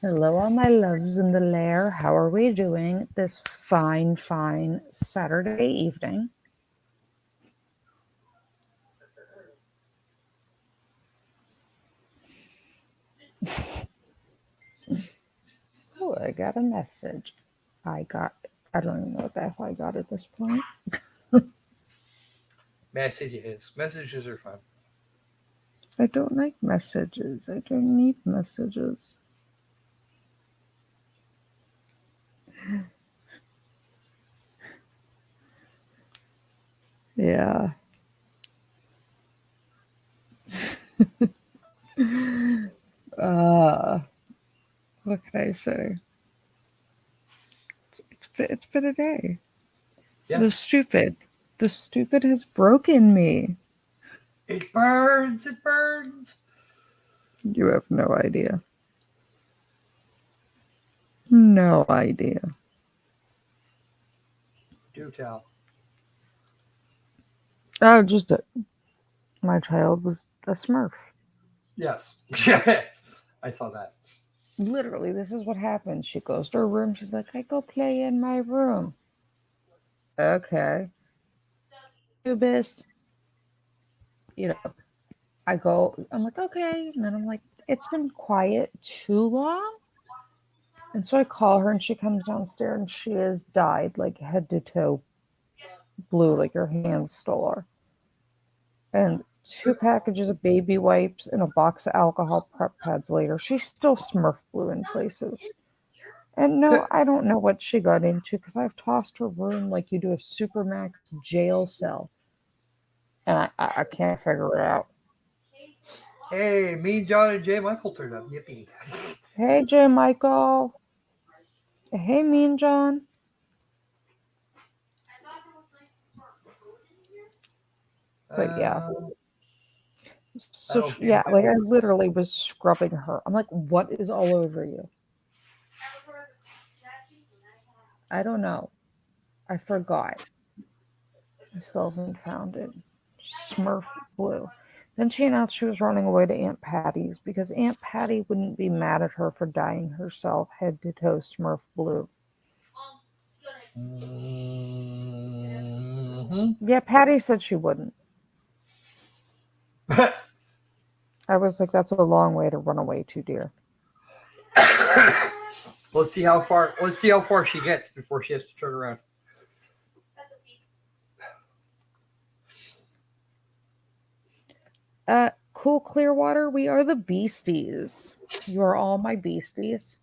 Hello, all my loves in the lair. How are we doing this fine Saturday evening? Oh, I got a message. I don't even know what the hell I got at this point. Messages. Messages are fun. I don't like messages. I don't need messages. Yeah. Uh, what can I say? It's been a day. Yeah. The stupid. The stupid has broken me. It burns. It burns. You have no idea. No idea. Do tell. Oh, just my child was a Smurf. Yes. I saw that. Literally, this is what happens. She goes to her room. She's like, I go play in my room. Okay. Cubis. You know, I go, I'm like, okay. And then I'm like, it's been quiet too long. And so I call her and she comes downstairs and she is dyed like head to toe blue, like her hands stole her. And two packages of baby wipes and a box of alcohol prep pads later, she's still Smurf blue in places. And no, I don't know what she got into because I've tossed her room like you do a Supermax jail cell. And I can't figure it out. Hey, me, John, and Jay Michael turned up. Yippee. Hey, J. Michael. Hey, Mean John. But yeah. Uh, I So, don't know. yeah, like I literally was scrubbing her. I'm like, what is all over you? I don't know. I forgot. I still haven't found it. Smurf blue. Then she announced she was running away to Aunt Patty's because Aunt Patty wouldn't be mad at her for dyeing herself head to toe Smurf blue. Mm-hmm. Yeah, Patty said she wouldn't. I was like, that's a long way to run away to, dear. Let's see how far. Let's see how far she gets before she has to turn around. Cool Clearwater, we are the Beasties. You are all my Beasties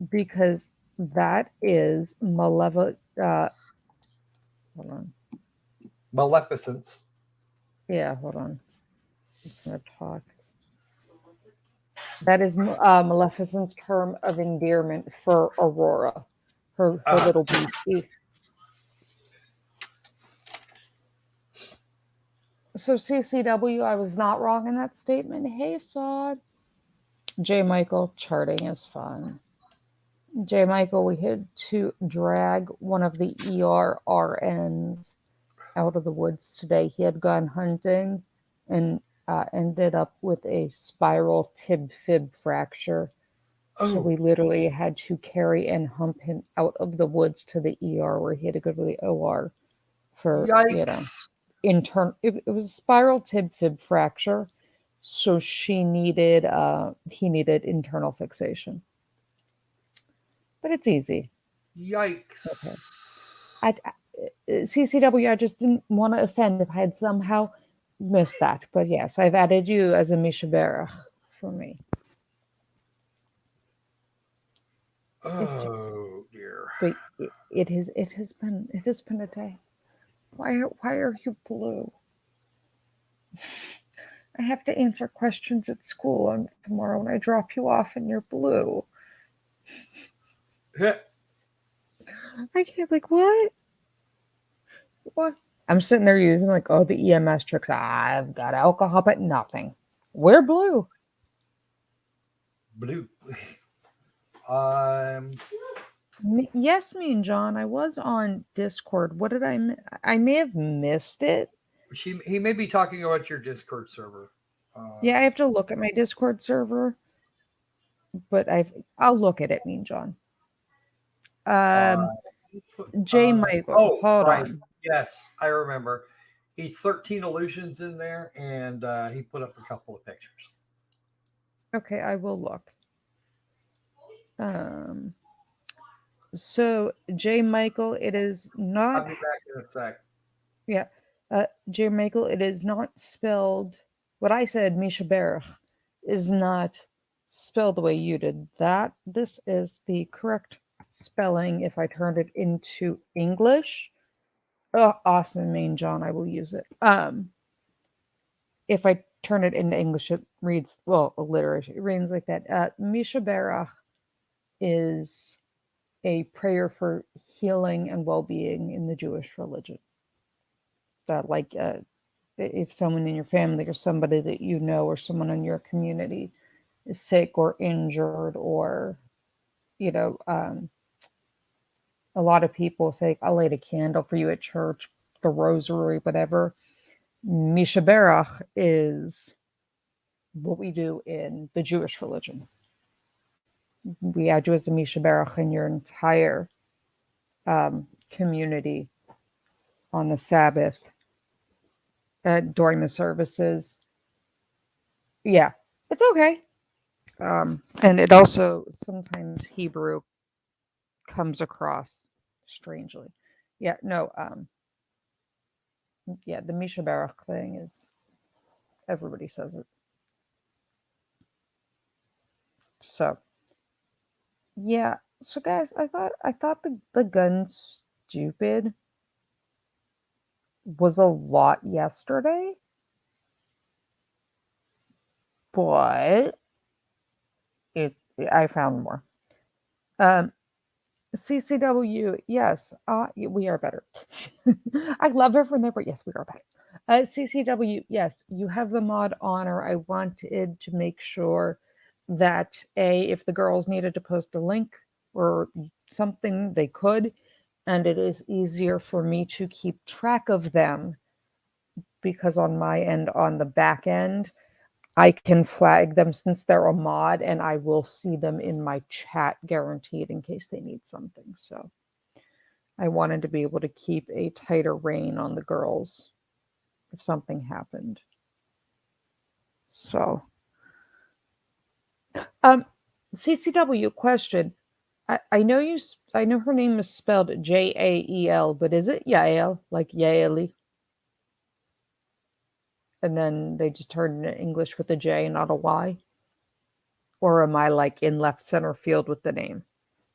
because that is malevolent. Hold on. Maleficence. Yeah, hold on. I'm gonna talk. That is Maleficent's term of endearment for Aurora, her Ah, little beastie. So CCW, I was not wrong in that statement. Hey, Sod. J. Michael, charting is fun. J. Michael, we had to drag one of the ERRNs out of the woods today. He had gone hunting and ended up with a spiral tib fib fracture. So oh, we literally had to carry and hump him out of the woods to the ER where he had to go to the OR for, yikes! it was a spiral tib fib fracture. So he needed internal fixation. But it's easy. Yikes! Okay. CCW, I just didn't want to offend if I had somehow missed that. But yes, I've added you as a Misha Berach for me. If, Oh dear. but it has been a day. Why are you blue? I have to answer questions at school on tomorrow when I drop you off and you're blue. I can't like what? What? I'm sitting there using like oh the EMS tricks. I've got alcohol, but nothing. We're blue. Blue. Um, Yes, me and John. I was on Discord. What did I may have missed it. he may be talking about your Discord server. Yeah, I Um, have to look at my Discord server. but I'll look at it, Mean John. Uh, Um, J. Michael, oh, hold right. on. Yes, I remember. He's 13 illusions in there, and he put up a couple of pictures. Okay, I will look. Um, so J. Michael, it is not. I'll be back in a sec. Yeah, J. Michael, it is not spelled. What I said, Misha Berach, is not spelled the way you did. This is the correct spelling. If I turned it into English, oh, awesome, Main John, I will use it. If I turn it into English, it reads well, alliteration. It reads like that. Misha Berach is a prayer for healing and well-being in the Jewish religion. That if someone in your family or somebody that you know or someone in your community is sick or injured or you know a lot of people say I'll light a candle for you at church, the rosary, whatever. Mishaberach is what we do in the Jewish religion. We add you as a Mishaberach in your entire community on the Sabbath during the services. Yeah, it's okay. And it also sometimes Hebrew comes across strangely. Yeah, no, yeah, the Misha Baruch thing is everybody says it. So yeah, so guys, I thought the gun stupid was a lot yesterday, but it I found more. Um, CCW, yes, we are better. I love everyone there, but yes, we are better. CCW, yes, you have the mod honor. I wanted to make sure that if the girls needed to post a link or something, they could, and it is easier for me to keep track of them because on my end, on the back end, I can flag them since they're a mod, and I will see them in my chat guaranteed in case they need something. So I wanted to be able to keep a tighter rein on the girls if something happened. So, um, CCW question. I know I know her name is spelled Jael, but is it Yael, like Yaeli? And then they just turned into English with a J, not a Y? Or am I like in left center field with the name?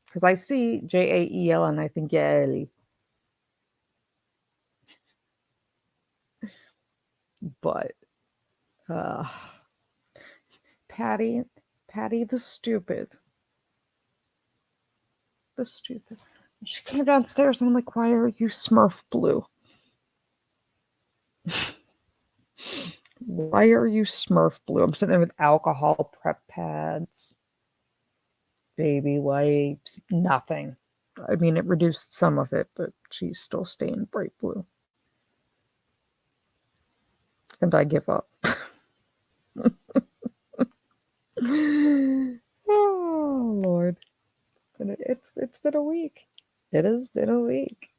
Because I see Jael and I think Yaeli, but uh, Patty, Patty the stupid. She came downstairs and I'm like, why are you Smurf blue? Why are you Smurf blue? I'm sitting there with alcohol prep pads, baby wipes, nothing. I mean, it reduced some of it, but she's still staying bright blue. And I give up. Oh Lord, it's been a week. It has been a week.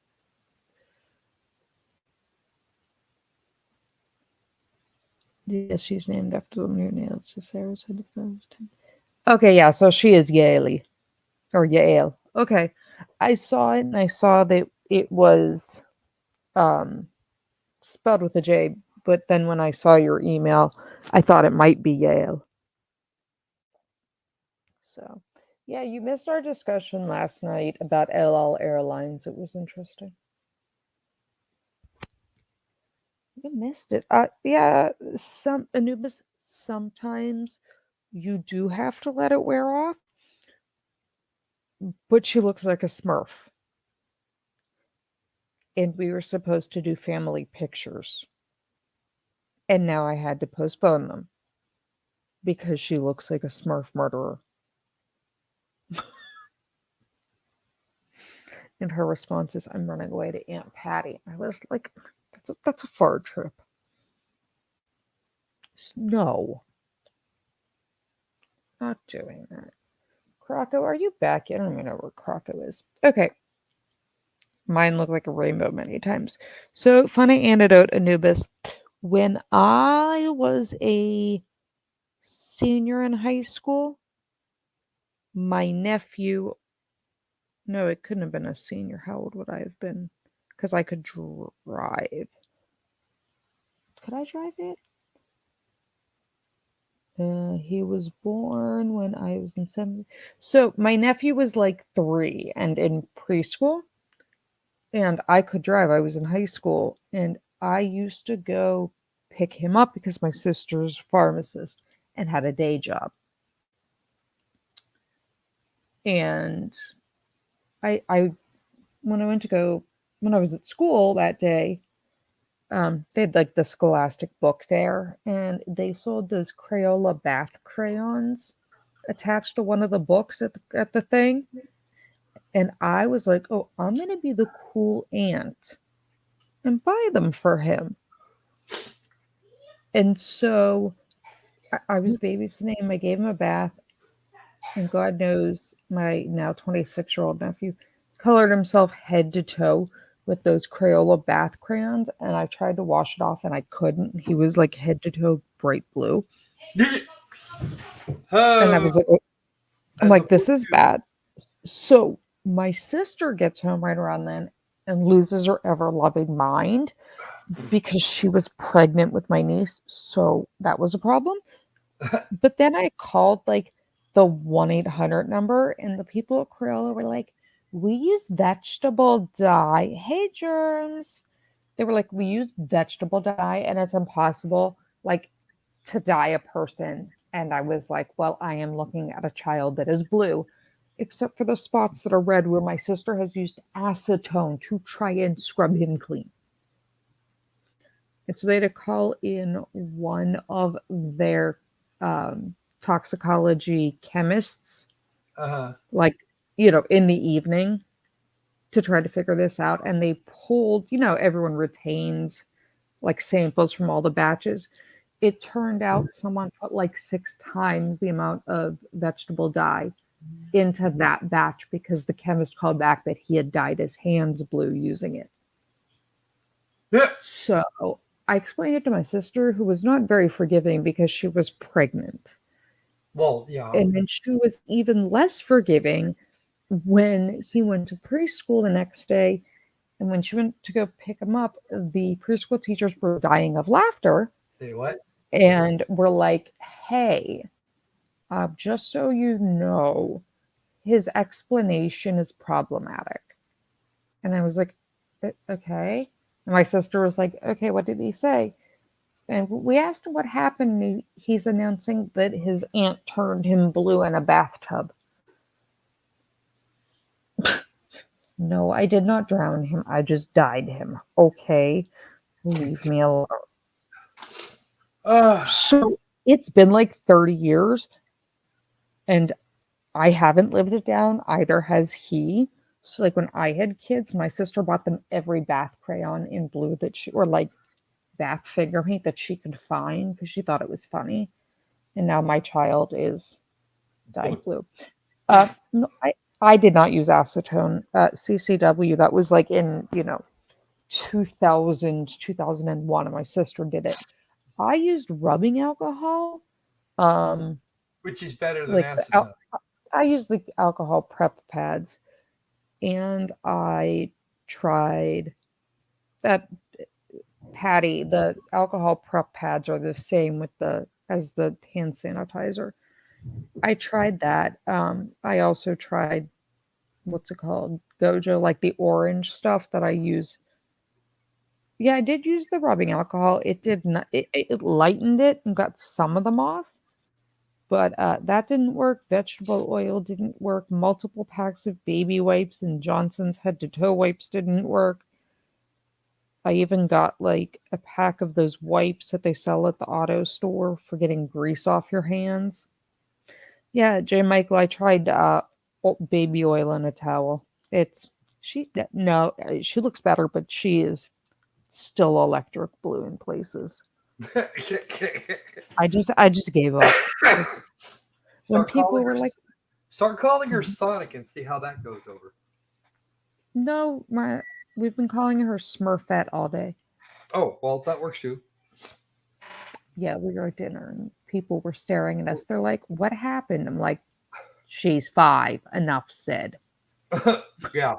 Yes, she's named after the new nails. To Sarah said if I was 10. Okay, yeah, so she is Yaley or Yael. Okay, I saw it and I saw that it was um spelled with a J, but then when I saw your email, I thought it might be Yale. So, yeah, you missed our discussion last night about LL Airlines. It was interesting. You missed it. Yeah, some Anubis. Sometimes you do have to let it wear off, but she looks like a Smurf, and we were supposed to do family pictures, and now I had to postpone them because she looks like a Smurf murderer. And her response is, "I'm running away to Aunt Patty." I was like, "That's a far trip." No, not doing that. Croco, are you back? I don't even know where Croco is. Okay. Mine looked like a rainbow many times. So, funny anecdote, Anubis. When I was a senior in high school, my nephew, no, it couldn't have been a senior. How old would I have been? Because I could drive. Could I drive it? He was born when I was in 7th. So my nephew was like 3 and in preschool, and I could drive. I was in high school, and I used to go pick him up because my sister's pharmacist and had a day job. And I when I went to go when I was at school that day, they had like the Scholastic Book Fair, and they sold those Crayola bath crayons attached to one of the books at the thing. And I was like, oh, I'm going to be the cool aunt and buy them for him. And so I was babysitting him. I gave him a bath. And God knows my now 26-year-old nephew colored himself head to toe with those Crayola bath crayons. And I tried to wash it off and I couldn't. He was like head to toe bright blue. And I Oh, was like, oh, I'm as a like, boy, this is bad. So my sister gets home right around then and loses her ever loving mind because she was pregnant with my niece. So that was a problem. But then I called like the 1-800 number, and the people at Crayola were like, we use vegetable dye. Hey, germs. They were like, we use vegetable dye and it's impossible like to dye a person. And I was like, well, I am looking at a child that is blue, except for the spots that are red where my sister has used acetone to try and scrub him clean. And so they had to call in one of their toxicology chemists, uh-huh. like, in the evening to try to figure this out. And they pulled, everyone retains like samples from all the batches. It turned out someone put like 6 times the amount of vegetable dye into that batch because the chemist called back that he had dyed his hands blue using it. Yeah. So I explained it to my sister, who was not very forgiving because she was pregnant. Well, yeah. And then she was even less forgiving when he went to preschool the next day. And when she went to go pick him up, the preschool teachers were dying of laughter Say what? and were like, hey, just so you know, his explanation is problematic. And I was like, okay. And my sister was like, okay, what did he say? And we asked him what happened. And he's announcing that his aunt turned him blue in a bathtub. No, I did not drown him. I just dyed him. Okay, leave me alone. Uh, So it's been like 30 years and I haven't lived it down. Either has he. So, like, when I had kids, my sister bought them every bath crayon in blue or like bath figure paint that she could find because she thought it was funny. And now my child is dyed blue. No, I did not use acetone. CCW, that was like in, 2000, 2001, and my sister did it. I used rubbing alcohol. Um, which is better than like acetone. I used the alcohol prep pads, and I tried that. Patty, the alcohol prep pads are the same with the as the hand sanitizer. I tried that. I also tried what's it called? Gojo, like the orange stuff that I use. Yeah, I did use the rubbing alcohol. It did not. It lightened it and got some of them off, but that didn't work. Vegetable oil didn't work. Multiple packs of baby wipes and Johnson's head to toe wipes didn't work. I even got like a pack of those wipes that they sell at the auto store for getting grease off your hands. Yeah, J. Michael, I tried baby oil in a towel. It's she no, she looks better, but she is still electric blue in places. I just gave up. Like when Start people calling were her. like, Start calling her Sonic and see how that goes over. No, we've been calling her Smurfette all day. Oh, well, that works too. Yeah, we were at dinner and people were staring at us. They're like, "What happened?" I'm like, "She's 5. Enough said." Yeah.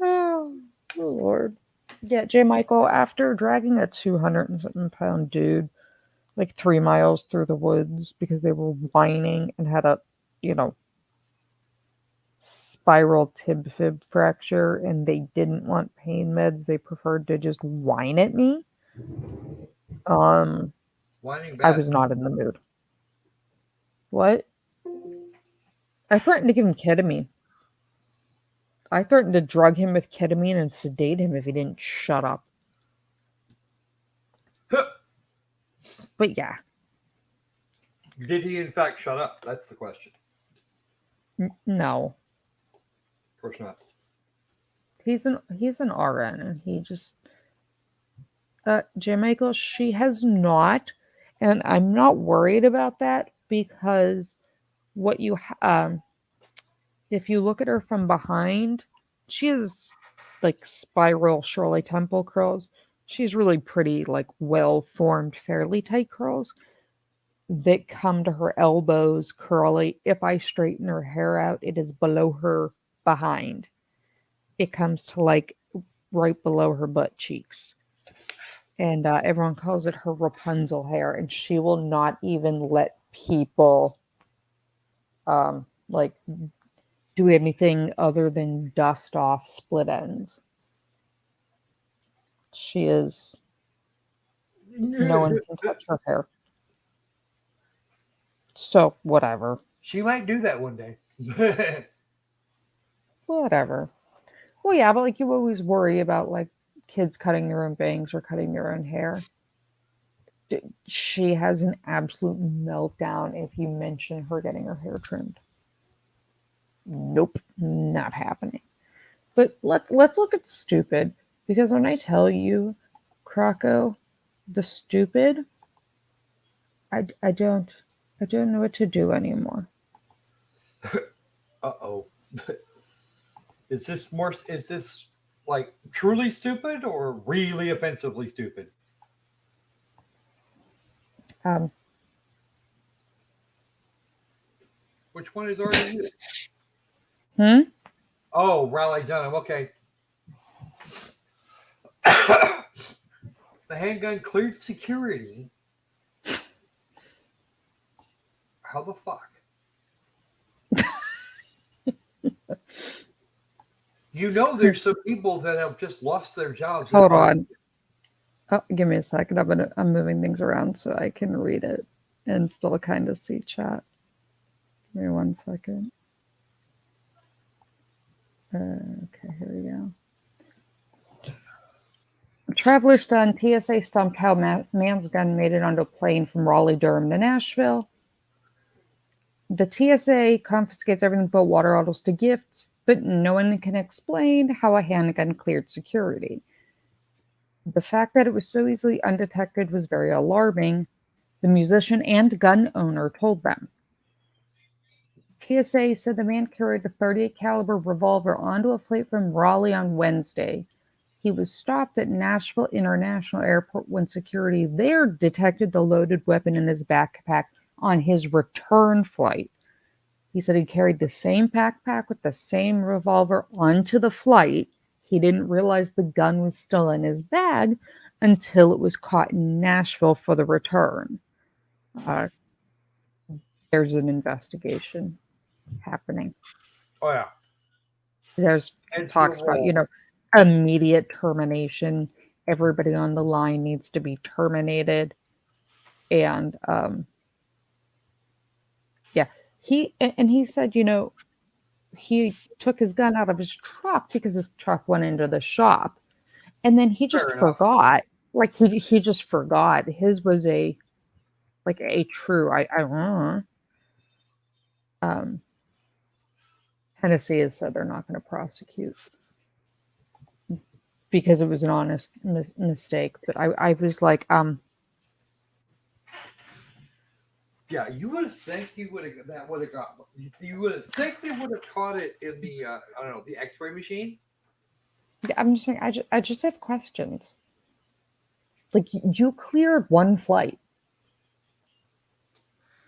Oh, Lord. Yeah, J. Michael, after dragging a 200 and something pound dude like 3 miles through the woods because they were whining and had a, you know, spiral tib fib fracture and they didn't want pain meds, they preferred to just whine at me. Um, Whining I bad. was not in the mood. What? I threatened to give him ketamine. I threatened to drug him with ketamine and sedate him if he didn't shut up. But yeah, Did he, in fact, shut up? That's the question. no. Of course not. He's an RN and he just J. Michael, she has not, and I'm not worried about that because what you if you look at her from behind, she has like spiral Shirley Temple curls. She's really pretty, like well formed, fairly tight curls that come to her elbows curly. If I straighten her hair out, it is below her behind. It comes to like right below her butt cheeks. And everyone calls it her Rapunzel hair, and she will not even let people like do anything other than dust off split ends. She is no one can touch her hair. So whatever. She might do that one day. Whatever. Well yeah, but like you always worry about like kids cutting their own bangs or cutting their own hair. She has an absolute meltdown if you mention her getting her hair trimmed. Nope, not happening. But let's look at stupid because when I tell you, Krakow, the stupid, I don't know what to do anymore. Uh-oh. Is this like truly stupid or really offensively stupid? Um, Which one is already you? hmm? Oh, Raleigh Dunham. Okay. The handgun cleared security. How the fuck? You know, there's some people that have just lost their jobs that Hold are. on. Oh, give me a second. I'm moving things around so I can read it and still kind of see chat. Give me 1 second. Okay, here we go. Traveler stunned. TSA stumped how man's gun made it onto a plane from Raleigh, Durham to Nashville. The TSA confiscates everything but water bottles to gifts, but no one can explain how a handgun cleared security. The fact that it was so easily undetected was very alarming, the musician and gun owner told them. TSA said the man carried a .38 caliber revolver onto a flight from Raleigh on Wednesday. He was stopped at Nashville International Airport when security there detected the loaded weapon in his backpack on his return flight. He said he carried the same backpack with the same revolver onto the flight. He didn't realize the gun was still in his bag until it was caught in Nashville for the return. Uh, there's an investigation happening. Oh yeah. There's Heads will talks about, roll. immediate termination. Everybody on the line needs to be terminated. And yeah, he said, he took his gun out of his truck because his truck went into the shop, and then he just Fair enough. forgot. Like he just forgot. His was a true. I don't know. Um, Tennessee has said they're not going to prosecute because it was an honest mistake. But I was like, Yeah, you would think he would have that would have got. You would have think they would have caught it in the I don't know the X-ray machine. Yeah, I'm just saying, I just have questions. Like, you cleared one flight.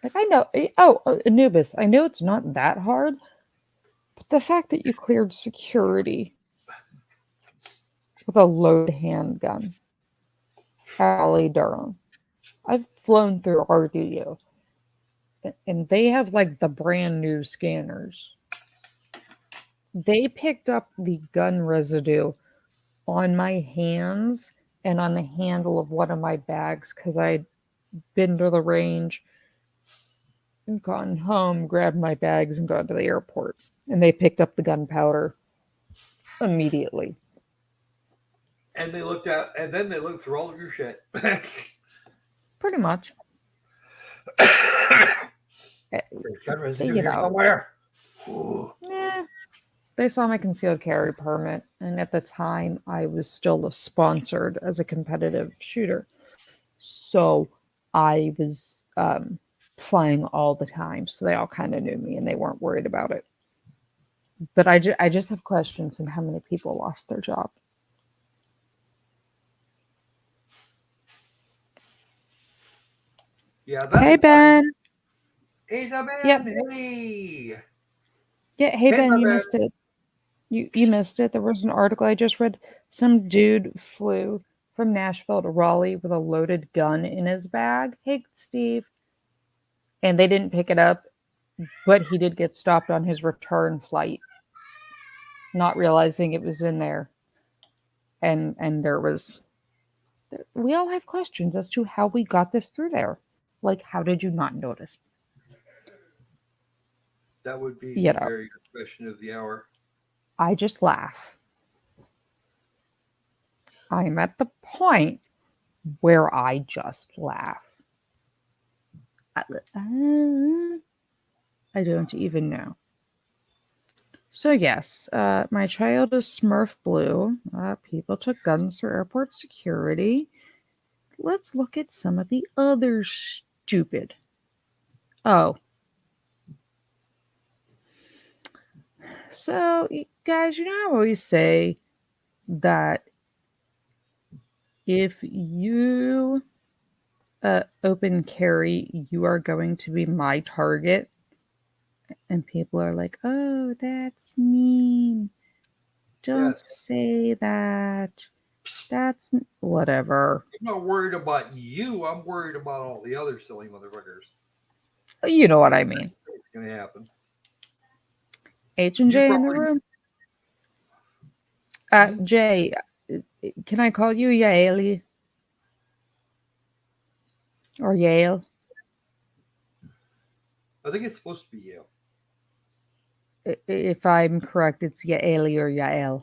Like, I know, Anubis, I know it's not that hard, but the fact that you cleared security with a loaded handgun at Raleigh, Durham. I've flown through RDU, and they have like the brand new scanners. They picked up the gun residue on my hands and on the handle of one of my bags because I'd been to the range and gone home, grabbed my bags, and gone to the airport. And they picked up the gunpowder immediately. And they looked at, and then they looked through all of your shit. Pretty much. Eh, There's gun residue You here know, somewhere. Ooh. eh, they saw my concealed carry permit, and at the time, I was still sponsored as a competitive shooter. So I was flying all the time. So they all kind of knew me and they weren't worried about it. But I just have questions on how many people lost their job. Yeah, Hey, that. Ben. Hey, the Yep. man. Hey. Yeah. Hey, Hey, Ben, my you man. missed it. You missed it. There was an article I just read. Some dude flew from Nashville to Raleigh with a loaded gun in his bag. Hey, Steve. And they didn't pick it up, but he did get stopped on his return flight, not realizing it was in there. And there was, we all have questions as to how we got this through there. Like, how did you not notice? That would be You the know, very good question of the hour. I just laugh. I'm at the point where I just laugh. I, I don't even know. So, yes, my child is Smurf Blue. People took guns through airport security. Let's look at some of the other stupid. Oh, so guys, you know, I always say that if you open carry, you are going to be my target. And people are like, oh, that's mean. Don't Yes. say that. That's whatever. I'm not worried about you. I'm worried about all the other silly motherfuckers. You know what I mean. It's gonna happen. H and You J in the probably. room. Hmm? Jay, can I call you Yaeli or Yale? I think it's supposed to be you. If I'm correct, it's Yaeli or Yael.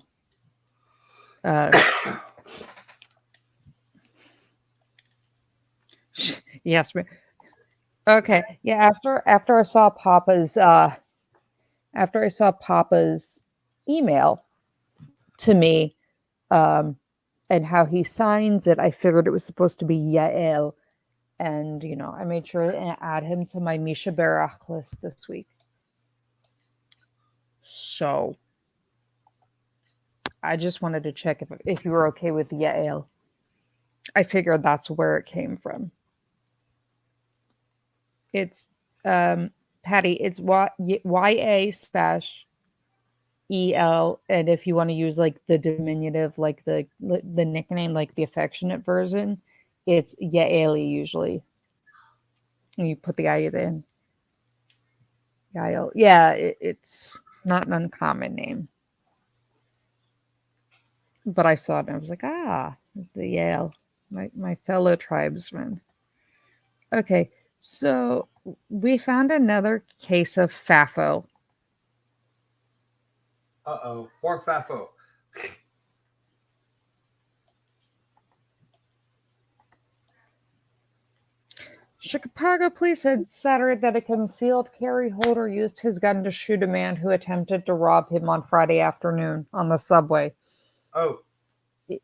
Uh, yes, okay. Yeah, after I saw Papa's email to me, um, and how he signs it, I figured it was supposed to be Yael. And, you know, I made sure to add him to my Misha Barach list this week. So I just wanted to check if you were okay with Yael. I figured that's where it came from. It's Patty, it's YA spash EL, and if you want to use like the diminutive, like the nickname, like the affectionate version, it's Yaeli usually. And you put the I in. Yael. Yeah, it's not an uncommon name. But I saw it and I was like, ah, it's the Yale, my fellow tribesmen. Okay, so we found another case of FAFO. Uh-oh. Poor Fafo. Chicago police said Saturday that a concealed carry holder used his gun to shoot a man who attempted to rob him on Friday afternoon on the subway Oh,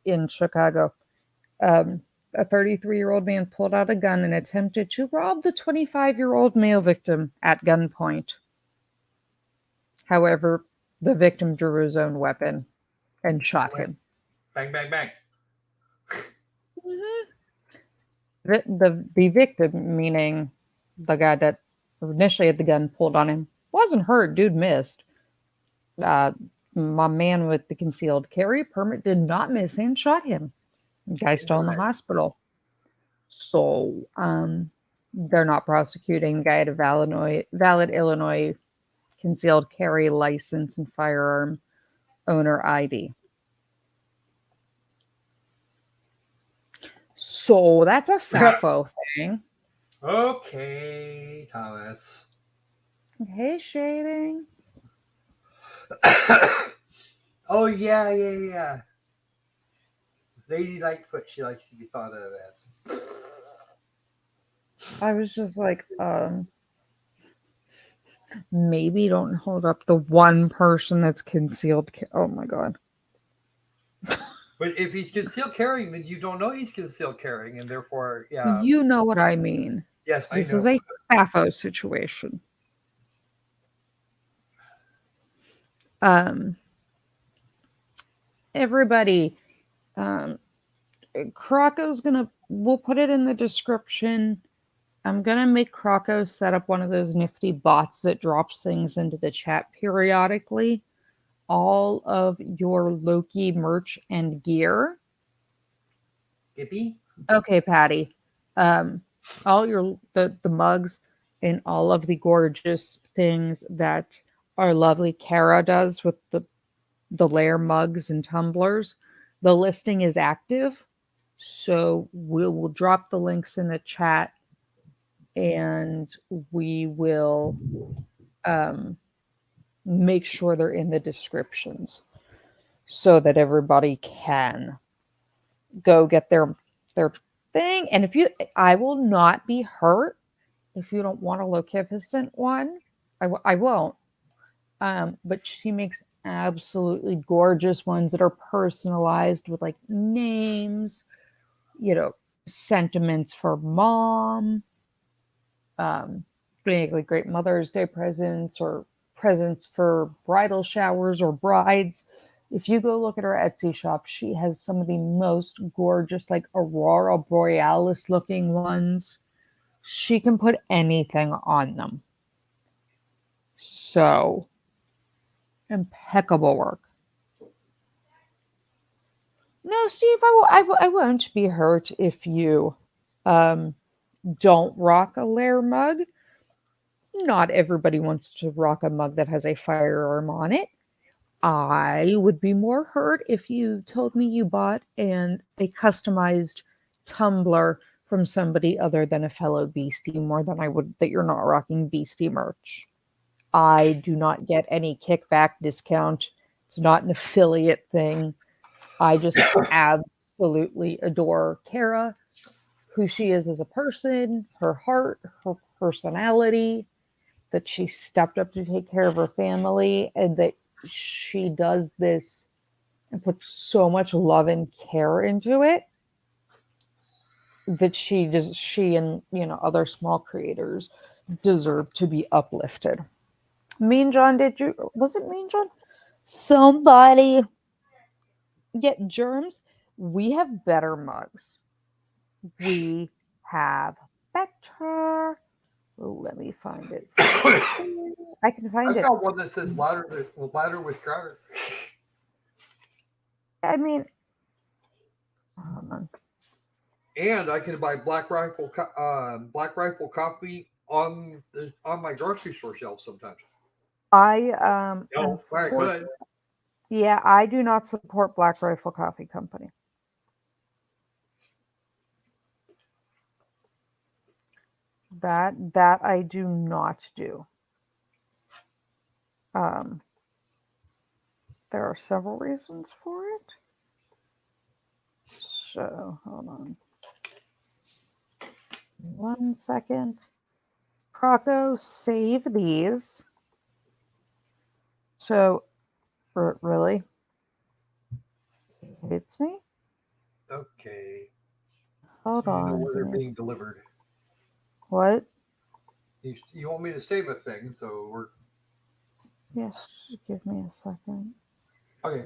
in Chicago. Um, a 33-year-old man pulled out a gun and attempted to rob the 25-year-old male victim at gunpoint. However, the victim drew his own weapon and shot Went him. bang, bang, bang. Mhm. The victim, meaning the guy that initially had the gun pulled on him, wasn't hurt. Dude missed. Uh, my man with the concealed carry permit did not miss and shot him. The guy's still in the Right. hospital. So they're not prosecuting. The guy had a valid Illinois concealed carry license and firearm owner ID. So that's a FAFO thing. Okay, Thomas. Hey, shading. Oh yeah, yeah, yeah. Lady Lightfoot, she likes to be thought of as. I was just like, maybe don't hold up the one person that's concealed. Oh my god. But if he's concealed carrying, then you don't know he's concealed carrying, and therefore, yeah. You know what I mean. Yes, I This is know. a FAFO situation. Um, everybody, um, Crocco's gonna, we'll put it in the description. I'm gonna make Crocco set up one of those nifty bots that drops things into the chat periodically. All of your Loki merch and gear. Gippy? Okay, Patty. Um, all your the mugs and all of the gorgeous things that our lovely Kara does with the Lair mugs and tumblers. The listing is active, so we will drop the links in the chat, and we will um, make sure they're in the descriptions so that everybody can go get their thing. And if you, I will not be hurt if you don't want a low-coefficient one. I won't. But she makes absolutely gorgeous ones that are personalized with like names, you know, sentiments for mom, um, like great Mother's Day presents or presents for bridal showers or brides. If you go look at her Etsy shop, she has some of the most gorgeous, like Aurora Borealis looking ones. She can put anything on them. So, impeccable work. No, Steve, I won't be hurt if you um, don't rock a Lair mug. Not everybody wants to rock a mug that has a firearm on it. I would be more hurt if you told me you bought a customized tumbler from somebody other than a fellow Beastie more than I would that you're not rocking Beastie merch. I do not get any kickback discount. It's not an affiliate thing. I just absolutely adore Kara, who she is as a person, her heart, her personality, that she stepped up to take care of her family, and that she does this and puts so much love and care into it that she and other small creators deserve to be uplifted. Mean John, was it Mean John? Somebody get germs. We have better mugs. We have better. Oh, let me find it. I can find I've it. got one that says louder with Crowder. I mean, hold on. And I can buy Black Rifle coffee on my grocery store shelves sometimes. I No, I could. yeah, I do not support Black Rifle Coffee Company. That I do not do. Um, there are several reasons for it. So hold on 1 second. Croco, save these. So, really, it's me. Okay. Hold So you know on. where Give they're me being delivered. what? You want me to save a thing, so we're Yes. Give me a second. okay.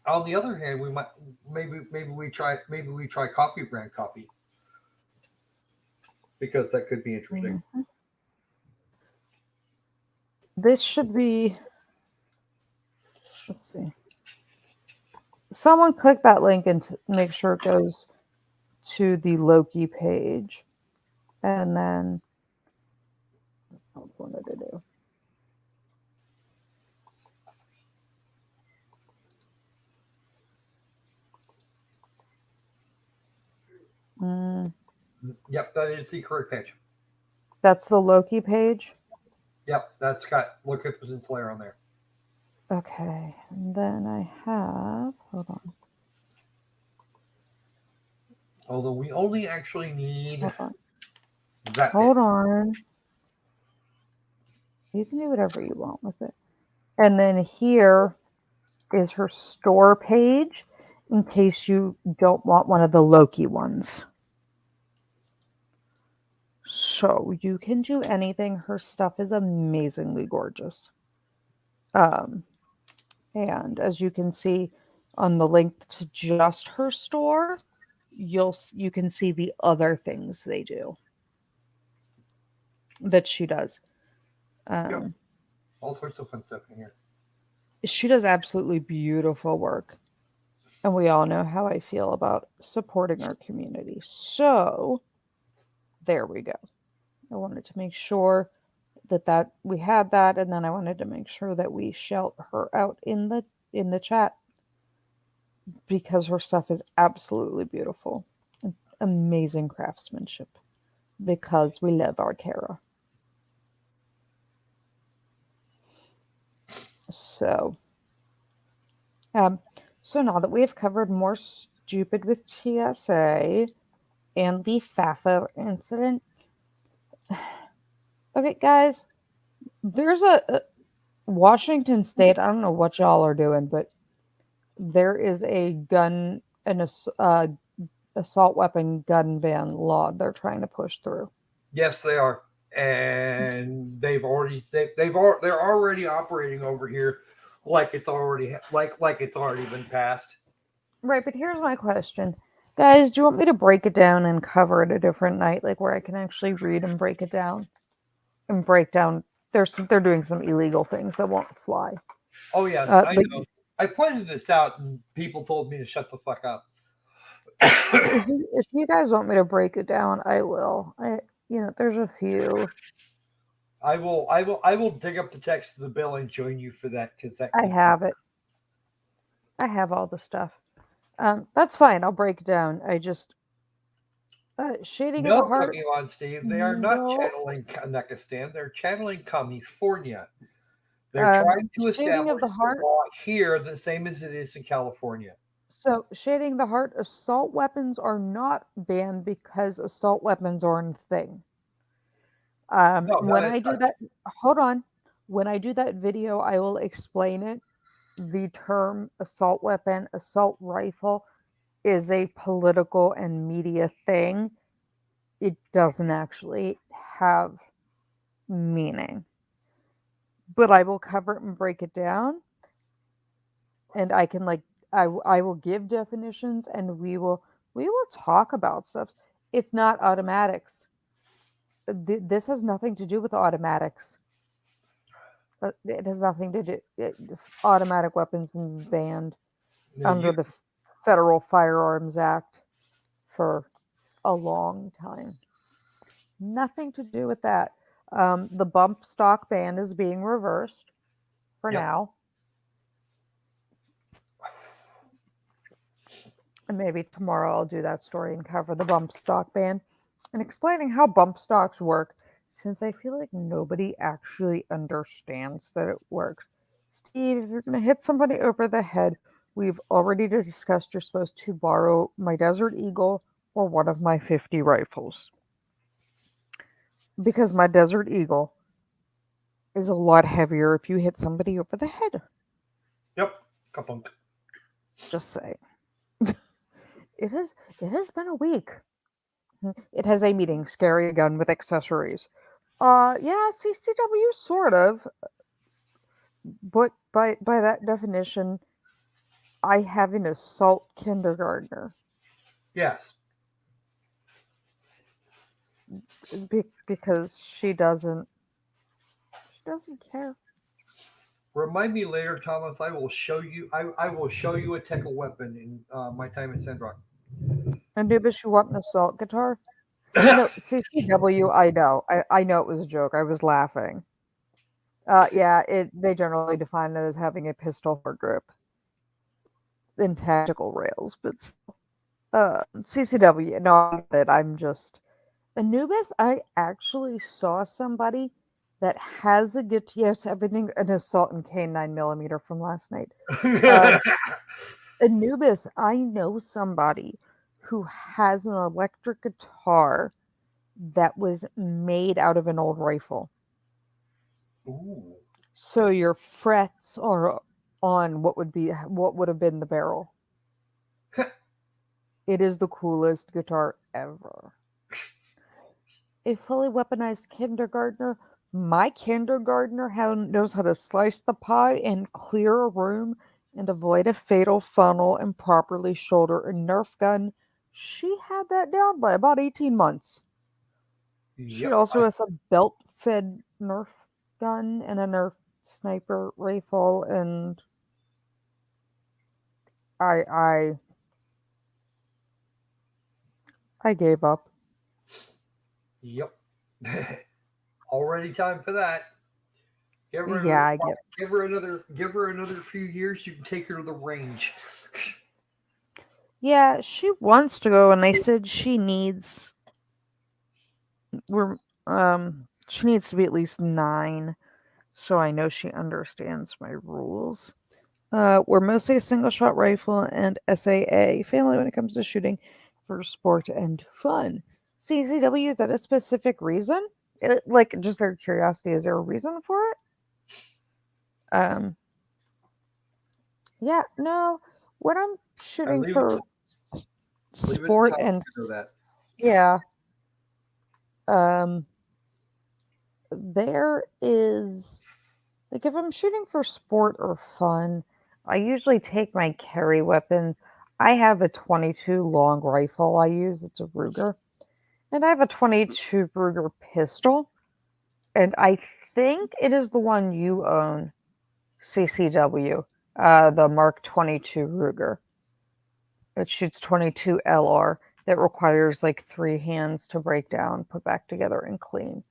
On the other hand, we might maybe we try coffee brand copy because that could be interesting. Mhm. This should be. Let's see. Someone click that link and make sure it goes to the Loki page, and then what did it do? Mm, Yep, that is the correct page. that's the Loki page. Yep, that's got look at presents layer on there. Okay, and then I have. Hold on. Although we only actually need Hold on. that bit. Hold on. You can do whatever you want with it. And then here is her store page in case you don't want one of the Loki ones. So you can do anything. Her stuff is amazingly gorgeous. Um, and as you can see on the link to just her store, you can see the other things they do that she does. Yep, Um, all sorts of fun stuff in here. she does absolutely beautiful work. And we all know how I feel about supporting our community. So there we go. I wanted to make sure that we had that, and then I wanted to make sure that we shout her out in the chat because her stuff is absolutely beautiful. Amazing craftsmanship because we love our Kara. So, um, so now that we have covered more stupid with TSA and the FAFO incident, okay, guys, there's a Washington State. I don't know what y'all are doing, but there is a assault weapon gun ban law they're trying to push through. Yes, they are, and they're already operating over here like it's already been passed. Right, but here's my question. Guys, do you want me to break it down and cover it a different night, like where I can actually read and break it down? And break down they're doing some illegal things that won't fly. Oh yes, I But know. I pointed this out, and people told me to shut the fuck up. if you guys want me to break it down, I will. There's a few. I will dig up the text of the bill and join you for that because that I could. have it. I have all the stuff. That's fine. I'll break it down. I just shading of the No, heart. Cooking on Steve. They are not No. channeling Kazakhstan. They're channeling California. They're trying to Shading of establish the the heart. law here the same as it is in California. So, shading the heart, assault weapons are not banned because assault weapons aren't a thing. No, When not I as do such. that, hold on. When I do that video, I will explain it. The term assault weapon, assault rifle is a political and media thing. It doesn't actually have meaning. But I will cover it and break it down, and I can I will give definitions, and we will talk about stuff. It's not automatics. This has nothing to do with automatics. It has nothing to do. Automatic weapons been banned Now, under the Federal Firearms Act for a long time. Nothing to do with that. The bump stock ban is being reversed for yep, now. And maybe tomorrow I'll do that story and cover the bump stock ban and explaining how bump stocks work, since I feel like nobody actually understands that it works. Steve, if you're going to hit somebody over the head, we've already discussed you're supposed to borrow my Desert Eagle or one of my 50 rifles. Because my Desert Eagle is a lot heavier if you hit somebody over the head. yep, kapunk. Just say. It has it has been a week. It has a meeting, scary again with accessories. Yeah, CCW sort of, but by that definition, I have an assault kindergartner Yes. because she doesn't care. Remind me later, Thomas. I will show you. I will show you a tech weapon in my time in Sandrock. Anubis, you want an assault guitar? No, CCW. I know. I know it was a joke. I was laughing. Yeah, they generally define it as having a pistol for grip in tactical rails, but CCW. No, I get it. I'm just Anubis. I actually saw somebody that has a guitar. Yes, everything an assault and K 9mm from last night. Um, Anubis. I know somebody who has an electric guitar that was made out of an old rifle. Ooh. So your frets are on what would have been the barrel. It is the coolest guitar ever. A fully weaponized kindergartner. My kindergartner knows how to slice the pie and clear a room and avoid a fatal funnel and properly shoulder a Nerf gun. She had that down by about 18 months. She Yep. also has a belt fed Nerf gun and a Nerf sniper rifle, and I I I gave up. Yep. Already time for that. Give her Yeah, another. I get. Give her another. Give her another few years. You can take her to the range. Yeah, she wants to go, and they said we're she needs to be at least 9, so I know she understands my rules. We're mostly a single shot rifle and SAA family when it comes to shooting for sport and fun. CCW, is that a specific reason? Like, just out of curiosity, is there a reason for it? Um, yeah, no. When I'm I shooting leave it. for Leave it to sport Thomas and to know that. yeah, um, there is like if I'm shooting for sport or fun, I usually take my carry weapon. I have a 22 long rifle I use. It's a Ruger. And I have a 22 Ruger pistol. And I think it is the one you own, CCW, the Mark 22 Ruger. It shoots 22 LR that requires like 3 hands to break down, put back together, and clean,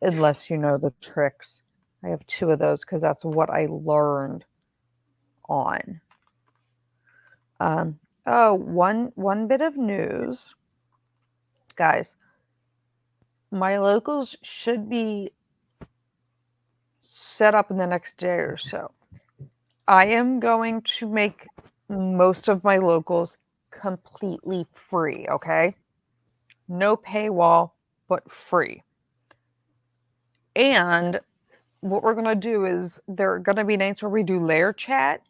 unless you know the tricks. I have 2 of those because that's what I learned on. One bit of news, guys. My locals should be set up in the next day or so. I am going to make most of my locals completely free, okay? No paywall, but free. And what we're going to do is there are going to be nights where we do layer chat,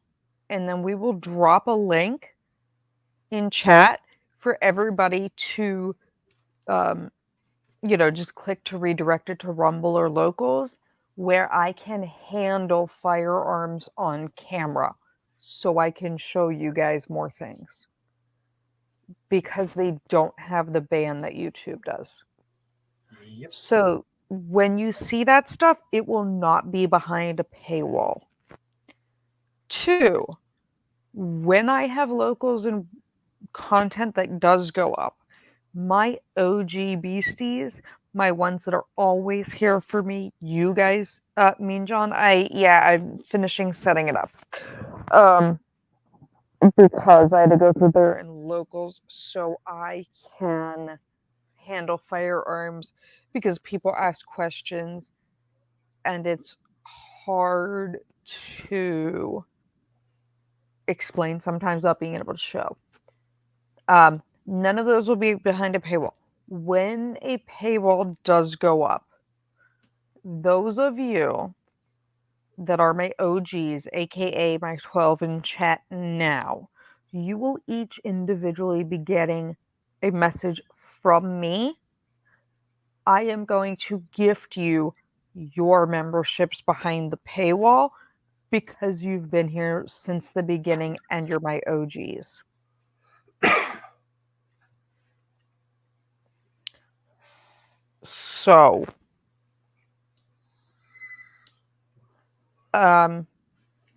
and then we will drop a link in chat for everybody to, um, just click to redirect it to Rumble or Locals, where I can handle firearms on camera so I can show you guys more things because they don't have the ban that YouTube does. Yep. So when you see that stuff, it will not be behind a paywall. 2, when I have locals and content that does go up, my OG beasties, my ones that are always here for me, you guys, Mean John, I'm finishing setting it up. Um, because I had to go through there in locals so I can handle firearms because people ask questions and it's hard to explain sometimes without being able to show. None of those will be behind a paywall. When a paywall does go up, those of you that are my OGs, aka my 12 in chat now, you will each individually be getting a message from me. I am going to gift you your memberships behind the paywall because you've been here since the beginning and you're my OGs. So, um,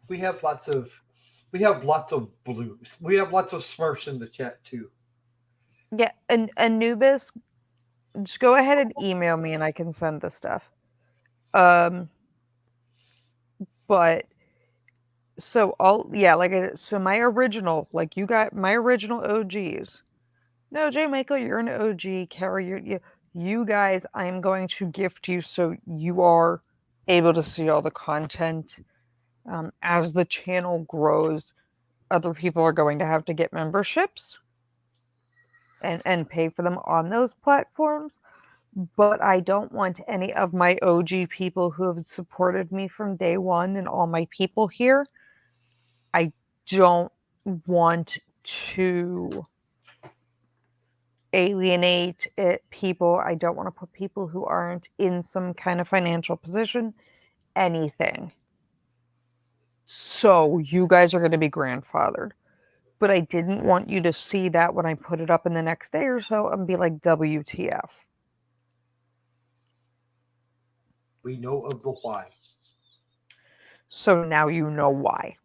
We have lots of we have lots of blues. We have lots of Smurfs in the chat too. yeah, and Anubis, just go ahead and email me and I can send the stuff. Um, but so all yeah, so my original, like you got my original OGs. No, J. Michael, you're an OG. Carrie, you guys, I'm going to gift you so you are able to see all the content. As the channel grows, other people are going to have to get memberships and pay for them on those platforms. But I don't want any of my OG people who have supported me from day one and all my people here. I don't want to alienate people. I don't want to put people who aren't in some kind of financial position, anything. So you guys are going to be grandfathered. But I didn't want you to see that when I put it up in the next day or so and be like, WTF. We know of the why. So now you know why.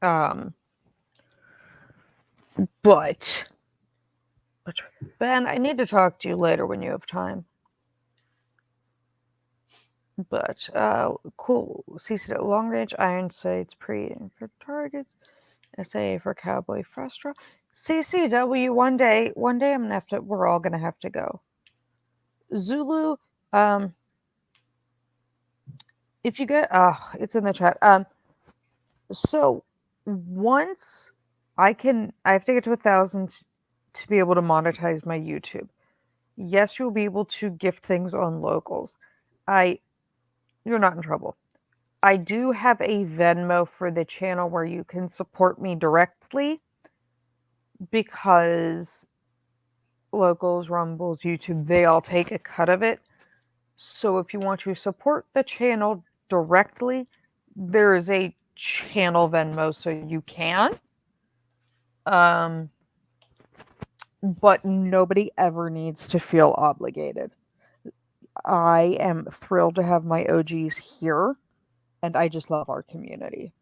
Um, but Ben, I need to talk to you later when you have time. But cool. CC long range iron sights pre for targets. SA for Cowboy Frustra. CCW one day we're all gonna have to go. Zulu, um if you get it's in the chat. So once I have to get to 1,000 to be able to monetize my YouTube. Yes, you'll be able to gift things on locals. You're not in trouble. I do have a Venmo for the channel where you can support me directly because locals, Rumbles, YouTube, they all take a cut of it. So if you want to support the channel directly, there is a channel Venmo so you can. Um, but nobody ever needs to feel obligated. I am thrilled to have my OGs here, and I just love our community.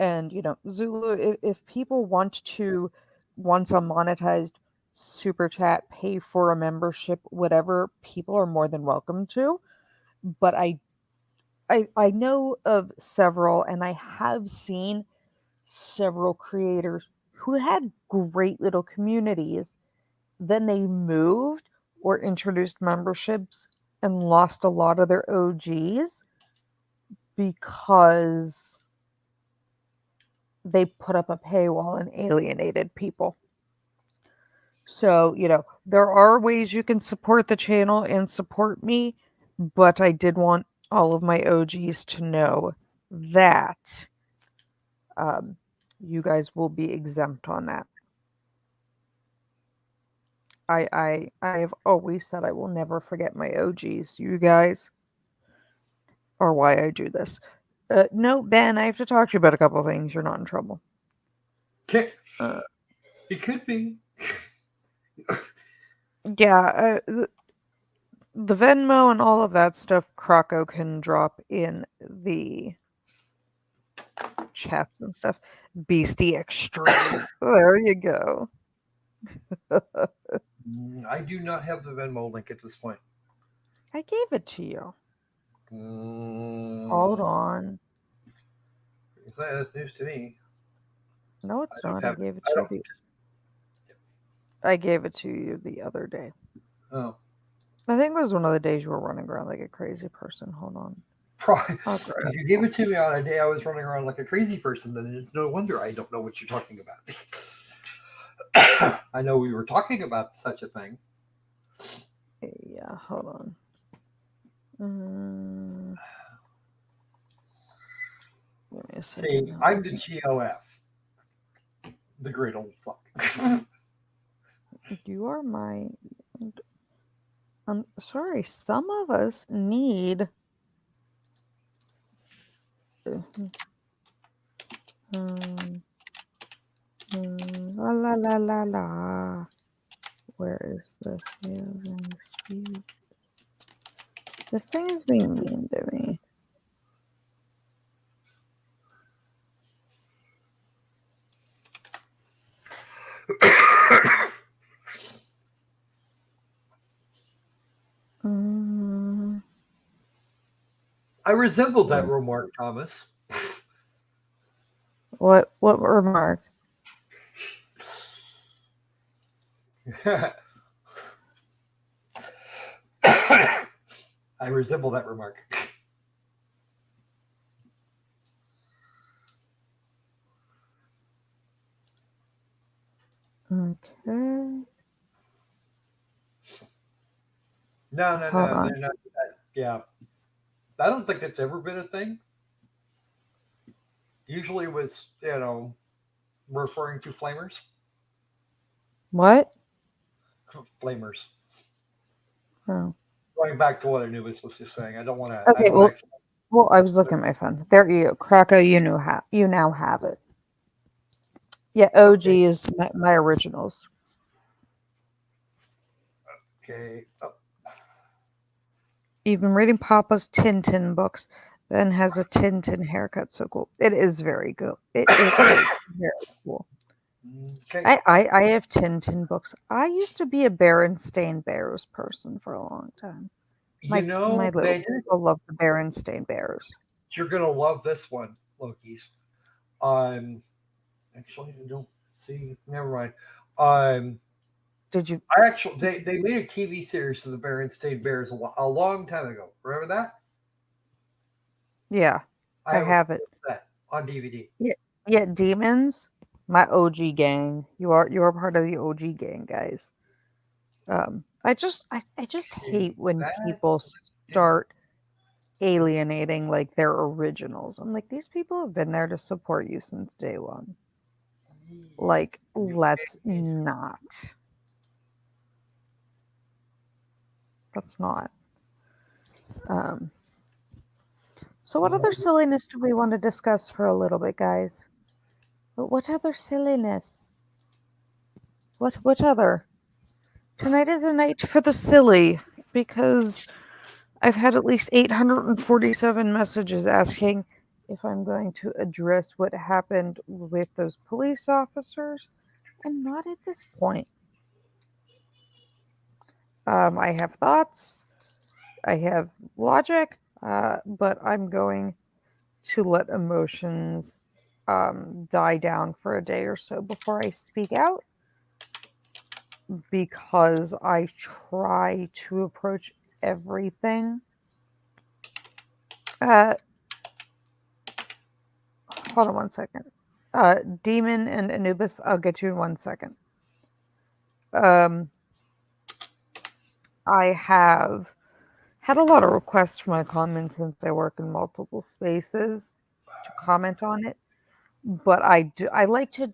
And Zulu, if people want to, once I'm monetized, super chat, pay for a membership, whatever, people are more than welcome to. But I know of several, and I have seen several creators who had great little communities. Then they moved or introduced memberships and lost a lot of their OGs because they put up a paywall and alienated people. So, there are ways you can support the channel and support me, but I did want all of my OGs to know that you guys will be exempt on that. I have always said I will never forget my OGs. You guys are why I do this. No, Ben, I have to talk to you about a couple of things. You're not in trouble. Uh, It could be. yeah, the Venmo and all of that stuff, Croco can drop in the chats and stuff. Beastie Extreme. There you go. I do not have the Venmo link at this point. I gave it to you. Hold Mm, on. that's news to me. No, it's I don't not. I have it. gave it I to you. don't. I gave it to you the other day. Oh, I think it was one of the days you were running around like a crazy person. Hold on. probably. I'll grab If you gave it to me on a day I was running around like a crazy person, then it's no wonder I don't know what you're talking about. I know we were talking about such a thing. Yeah, hold on. Give me a second. See, I'm the GLF. The great old fuck. You are my. I'm sorry. Some of us need. Um, la la la la la. Where is this? This thing is being mean to me. I resembled that remark, Thomas. What remark? I resemble that remark. Okay. No, Hold on. they're not. Yeah, I don't think it's ever been a thing. Usually, was referring to flamers. What? Flamers. Oh. Going back to what Anubis was just saying, I don't want to. I Okay. don't actually. Well, I was looking at my phone. There you go, Krakow. You now have it. Yeah, Okay. OG is my originals. Okay. Oh, You've been reading Papa's Tintin books. Ben has a Tintin haircut. So cool. It is very good. It is very cool. okay. I have Tintin books. I used to be a Berenstain Bears person for a long time. My little They people love the Berenstain Bears. you're gonna love this one, Loki's. Um, actually, I don't see. Never mind. Um, Did you? I actually they made a TV series of the Berenstain Bears a long time ago. Remember that? Yeah, I I have a have it. set on DVD. Yeah, yeah, demons. My OG gang. You are part of the OG gang, guys. I just Okay, hate when that people is start alienating like their originals. I'm like, these people have been there to support you since day one. Like, let's not. Let's not. Um, so what other silliness do we want to discuss for a little bit, guys? What other silliness? What other? Tonight is a night for the silly because I've had at least 847 messages asking if I'm going to address what happened with those police officers, and not at this point. I have thoughts, I have logic, but I'm going to let emotions die down for a day or so before I speak out because I try to approach everything. Uh, Hold on one second. Demon and Anubis, I'll get you in 1 second. Um, I have had a lot of requests for my comments since I work in multiple spaces to comment on it, but I like to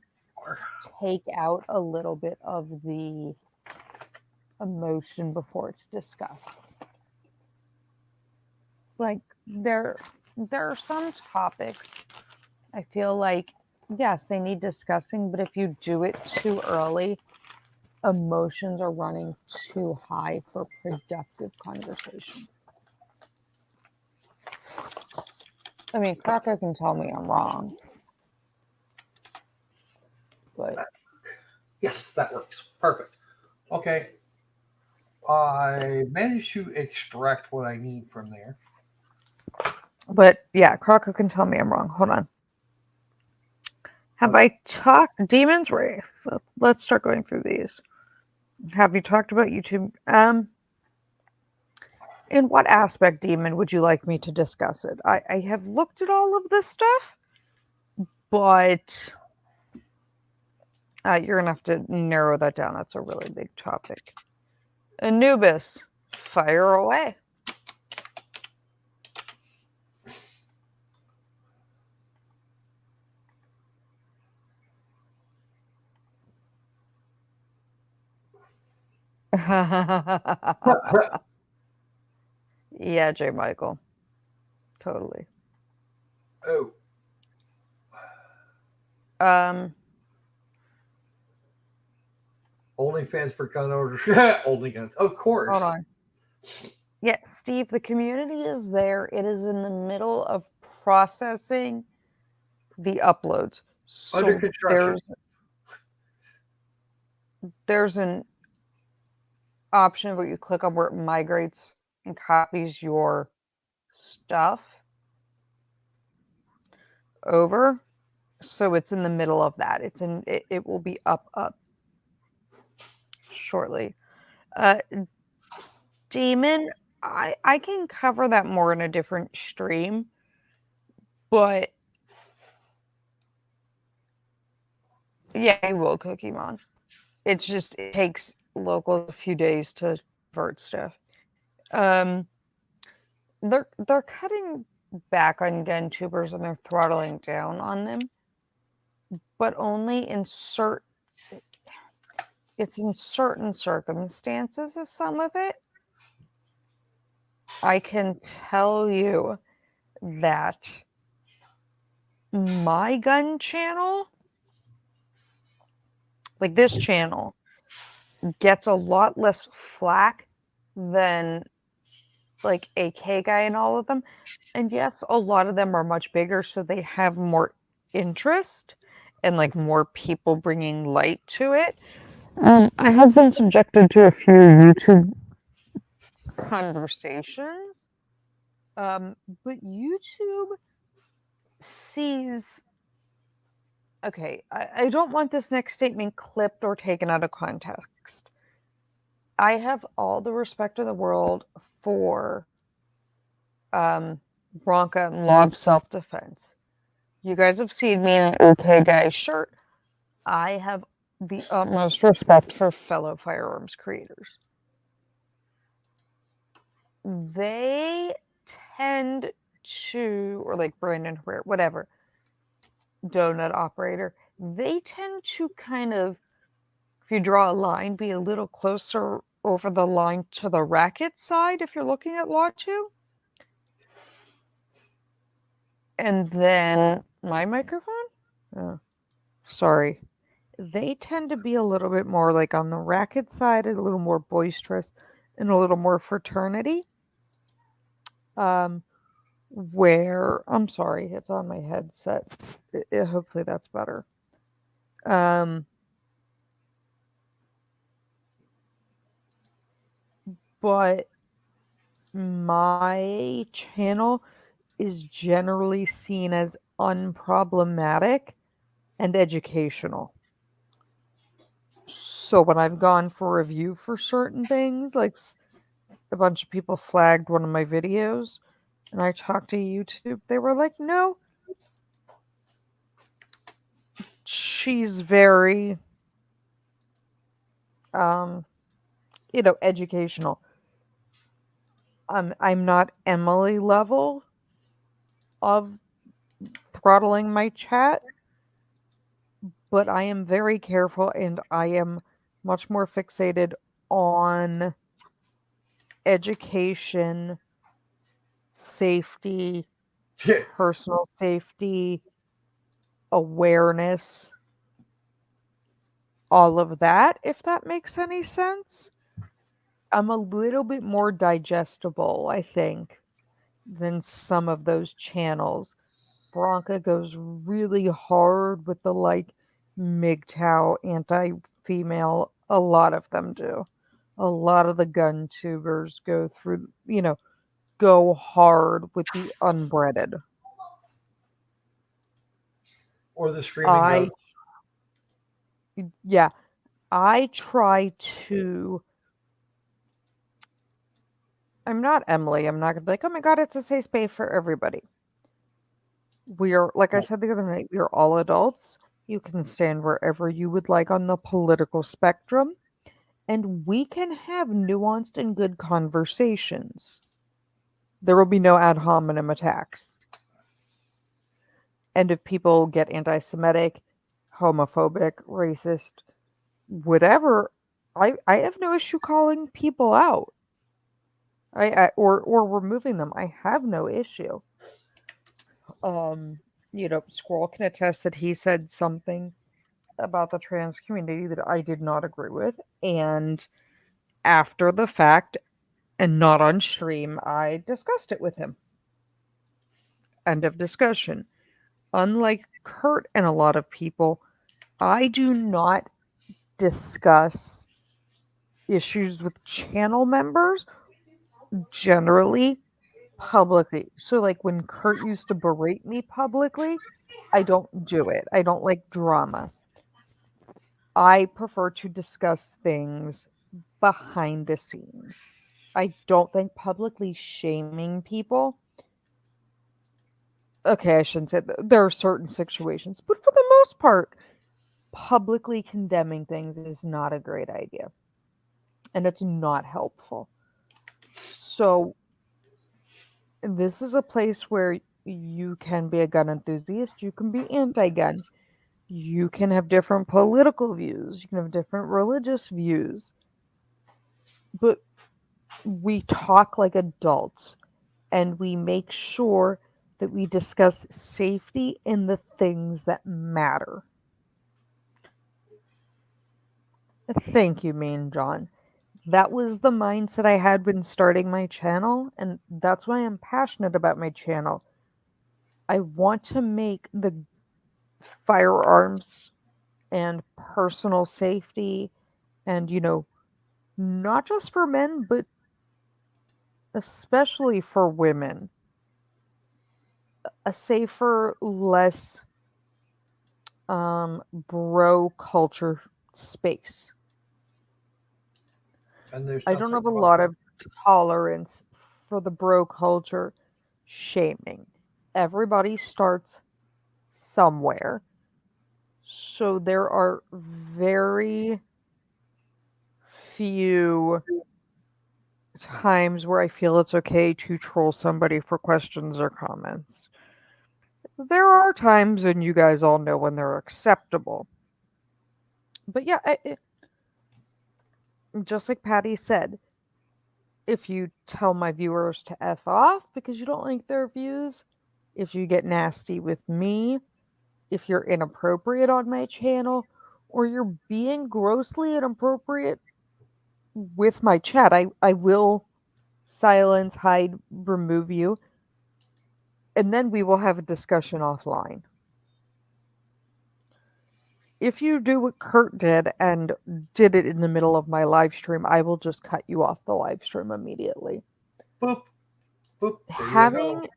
take out a little bit of the emotion before it's discussed. Like there are some topics I feel like yes, they need discussing, but if you do it too early, emotions are running too high for productive conversation. I mean, Crocker can tell me I'm wrong, but Yes, that works. Perfect. Okay. I managed to extract what I need from there. yeah, Crocker can tell me I'm wrong. Hold on. Have I talked Demon's Wraith? Let's start going through these. Have you talked about YouTube? In what aspect, Demon, would you like me to discuss it? I have looked at all of this stuff, but you're gonna have to narrow that down. That's a really big topic. Anubis, fire away. Yeah, J. Michael. Totally. Oh, Um, OnlyFans for gun owners. Only guns, of hold course. on. Yeah, Steve, the community is there. It is in the middle of processing the uploads. Under So construction. there's an option where you click on where it migrates and copies your stuff over. So it's in the middle of that. It will be up shortly. Uh Demon, I can cover that more in a different stream, but yeah, I will, Cookie Mon. It's just it takes locals a few days to convert stuff. Um, they're cutting back on gun tubers and they're throttling down on them, but only in certain. It's in certain circumstances. Is some of it. I can tell you that my gun channel, like this channel, gets a lot less flack than like AK guy and all of them. And yes, a lot of them are much bigger, so they have more interest and like more people bringing light to it. I have been subjected to a few YouTube conversations, but YouTube sees. Okay, I don't want this next statement clipped or taken out of context. I have all the respect in the world for Bronca and love self defense. You guys have seen me in an OK guy shirt. I have the utmost respect for fellow firearms creators. They tend to, or like Brandon Herrera, whatever, donut operator, they tend to kind of, if you draw a line, be a little closer over the line to the racket side if you're looking at Law 2. And then my microphone? Oh, sorry. They tend to be a little bit more like on the racket side, a little more boisterous, and a little more fraternity. Where I'm sorry, it's on my headset. Hopefully that's better. Um, but my channel is generally seen as unproblematic and educational. So when I've gone for review for certain things, like a bunch of people flagged one of my videos, and I talked to YouTube, they were like, no, she's very, um, educational. I'm not Emily level of throttling my chat, but I am very careful and I am much more fixated on education, safety, Yeah. personal safety, awareness, all of that, if that makes any sense. I'm a little bit more digestible, I think, than some of those channels. Bronca goes really hard with the like MGTOW anti-female. A lot of them do. A lot of the gun tubers go through, go hard with the unbreaded. Or the screaming I, goat. yeah, I try to. I'm not Emily. I'm not gonna be like, oh my god, it's a safe space for everybody. We are, like I said the other night, we are all adults. You can stand wherever you would like on the political spectrum, and we can have nuanced and good conversations. There will be no ad hominem attacks. And if people get anti Semitic, homophobic, racist, whatever, I have no issue calling people out. Or removing them. I have no issue. Um, Skwerl can attest that he said something about the trans community that I did not agree with, and after the fact and not on stream, I discussed it with him. End of discussion. Unlike Kurt and a lot of people, I do not discuss issues with channel members generally publicly. So, like when Kurt used to berate me publicly, I don't do it. I don't like drama. I prefer to discuss things behind the scenes. I don't think publicly shaming people. Okay, I shouldn't say that. There are certain situations, but for the most part, publicly condemning things is not a great idea, and it's not helpful. So, this is a place where you can be a gun enthusiast, you can be anti gun, you can have different political views, you can have different religious views, but we talk like adults and we make sure that we discuss safety in the things that matter. Thank you, Mean John. That was the mindset I had when starting my channel, and that's why I'm passionate about my channel. I want to make the firearms and personal safety and, not just for men, but especially for women, a safer, less bro culture space. And there's I don't nothing have a wrong. lot of tolerance for the bro culture shaming. Everybody starts somewhere. So there are very few times where I feel it's okay to troll somebody for questions or comments. There are times, and you guys all know when they're acceptable. But yeah, just like Patty said, if you tell my viewers to F off because you don't like their views, if you get nasty with me, if you're inappropriate on my channel, or you're being grossly inappropriate with my chat, I will silence, hide, remove you, and then we will have a discussion offline. If you do what Kurt did and did it in the middle of my live stream, I will just cut you off the live stream immediately. Boop, boop. There you go. Having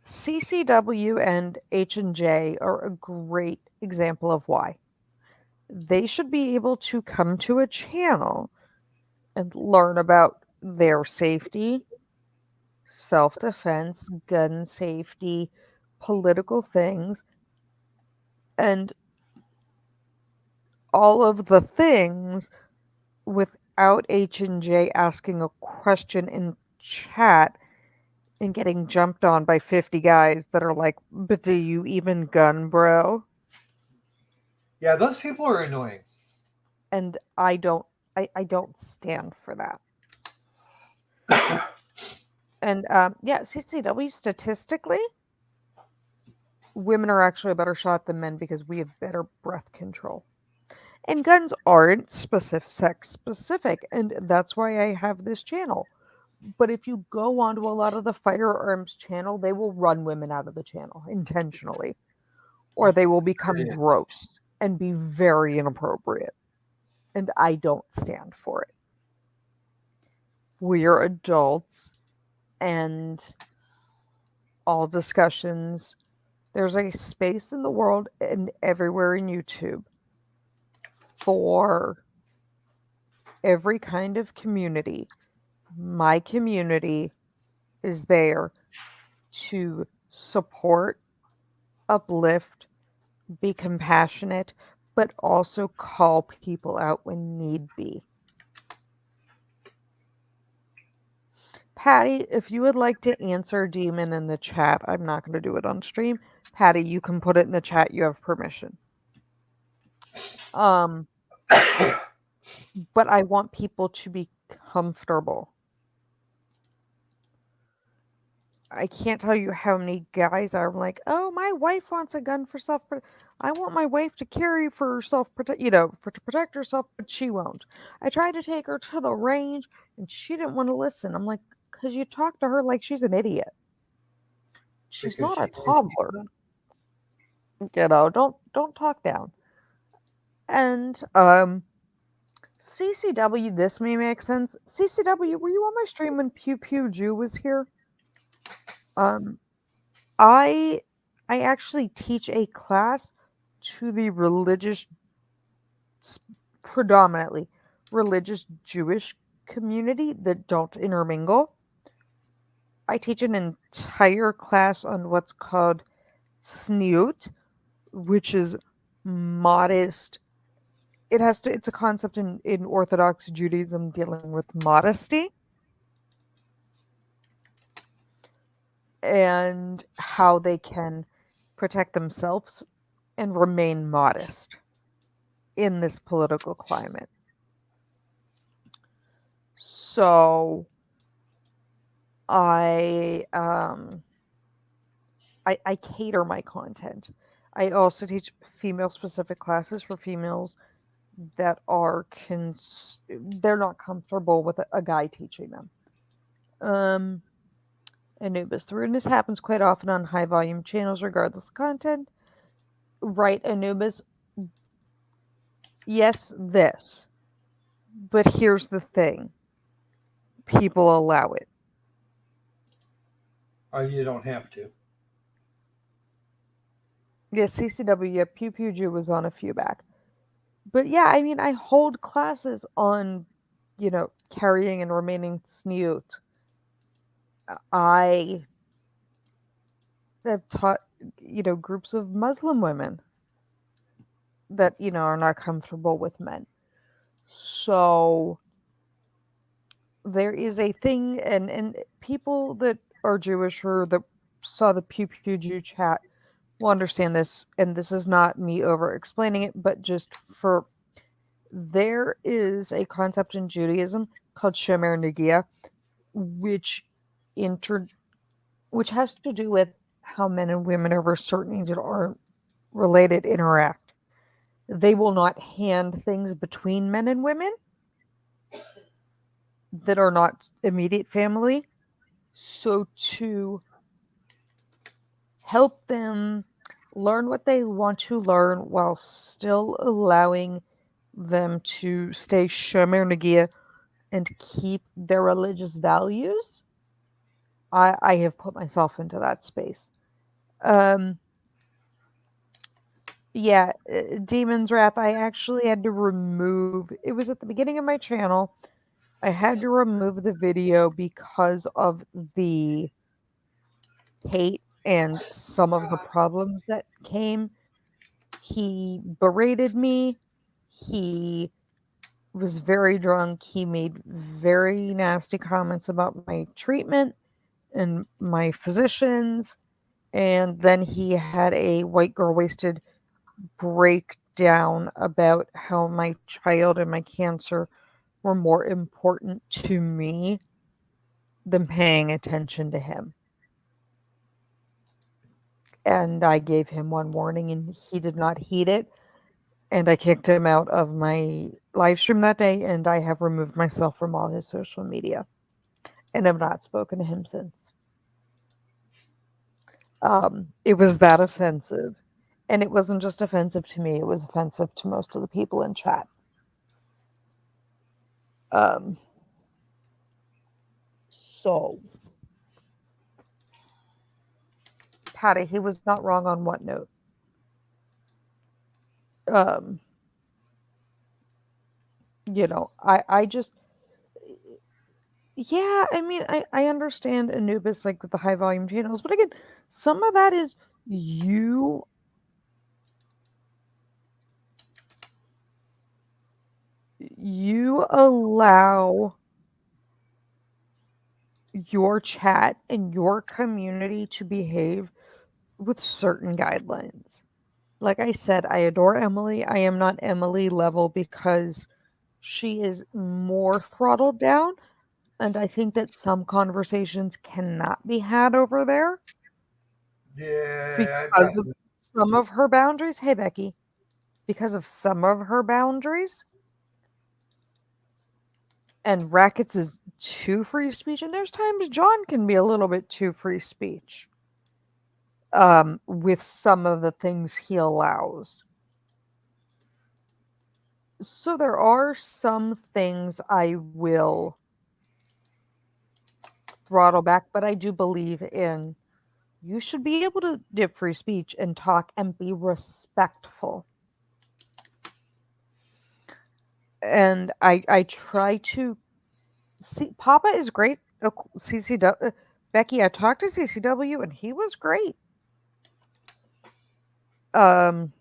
CCW and H&J are a great example of why. They should be able to come to a channel and learn about their safety, self-defense, gun safety, political things, and all of the things without H&J asking a question in chat and getting jumped on by 50 guys that are like, "But do you even gun, bro?" Yeah, those people are annoying. And I don't stand for that. And yeah, CCW statistically, women are actually a better shot than men because we have better breath control. And guns aren't specific sex specific, and that's why I have this channel. But if you go onto a lot of the firearms channel, they will run women out of the channel intentionally, or they will become Yeah. gross and be very inappropriate. And I don't stand for it. We are adults, and all discussions, there's a space in the world and everywhere in YouTube for every kind of community. My community is there to support, uplift, be compassionate, but also call people out when need be. Patty, if you would like to answer Demon in the chat, I'm not going to do it on stream. Patty, you can put it in the chat. You have permission. Um, but I want people to be comfortable. I can't tell you how many guys are like, "Oh, my wife wants a gun for self. I want my wife to carry for self protect, for to protect herself, but she won't." I tried to take her to the range, and she didn't want to listen. I'm like, "Cause you talk to her like she's an idiot. She's because not a she thinks she's toddler. not. Don't talk down." And CCW, this may make sense. CCW, were you on my stream when Pew Pew Jew was here? Um, I I actually teach a class to the predominantly religious Jewish community that don't intermingle. I teach an entire class on what's called sniut, which is modest. It's a concept in Orthodox Judaism dealing with modesty and how they can protect themselves and remain modest in this political climate. So I I cater my content. I also teach female specific classes for females that they're not comfortable with a guy teaching them. Um Anubis. The rudeness happens quite often on high volume channels regardless of content. Right, Anubis? Yes, this. But here's the thing. People allow it. You don't have to. Yeah, CCW, yeah, Pew Pew Jew was on a few back. But yeah, I mean, I hold classes on, carrying and remaining snoot. I have taught, groups of Muslim women that, are not comfortable with men. So there is a thing, and people that are Jewish or that saw the Pew Pew Jew chat will understand this, and this is not me over explaining it, but just for there is a concept in Judaism called Shomer Negia, which inter which has to do with how men and women over a certain age or related interact. They will not hand things between men and women that are not immediate family. So to help them learn what they want to learn while still allowing them to stay Shomer Negia and keep their religious values, I have put myself into that space. Um, yeah, Demon's Wrath, I actually had to remove it was at the beginning of my channel. I had to remove the video because of the hate and some of the problems that came. He berated me. He was very drunk. He made very nasty comments about my treatment and my physicians. And then he had a white girl wasted breakdown about how my child and my cancer were more important to me than paying attention to him. And I gave him one warning and he did not heed it. And I kicked him out of my live stream that day and I have removed myself from all his social media and have not spoken to him since. It was that offensive. And it wasn't just offensive to me, it was offensive to most of the people in chat. Um, so, Patty, he was not wrong on what note? Um, I just, yeah, I mean, I understand Anubis, like, with the high volume channels, but again, some of that is you you allow your chat and your community to behave with certain guidelines. Like I said, I adore Emily. I am not Emily level because She is more throttled down, and I think that some conversations cannot be had over there Yeah, because of some of her boundaries. Hey, Becky, because of some of her boundaries, and Rackets is too free speech, and there's times John can be a little bit too free speech with some of the things he allows. So there are some things I will throttle back, but I do believe in you should be able to give free speech and talk and be respectful. And I try to see Papa is great. CCW Becky, I talked to CCW and he was great. Um,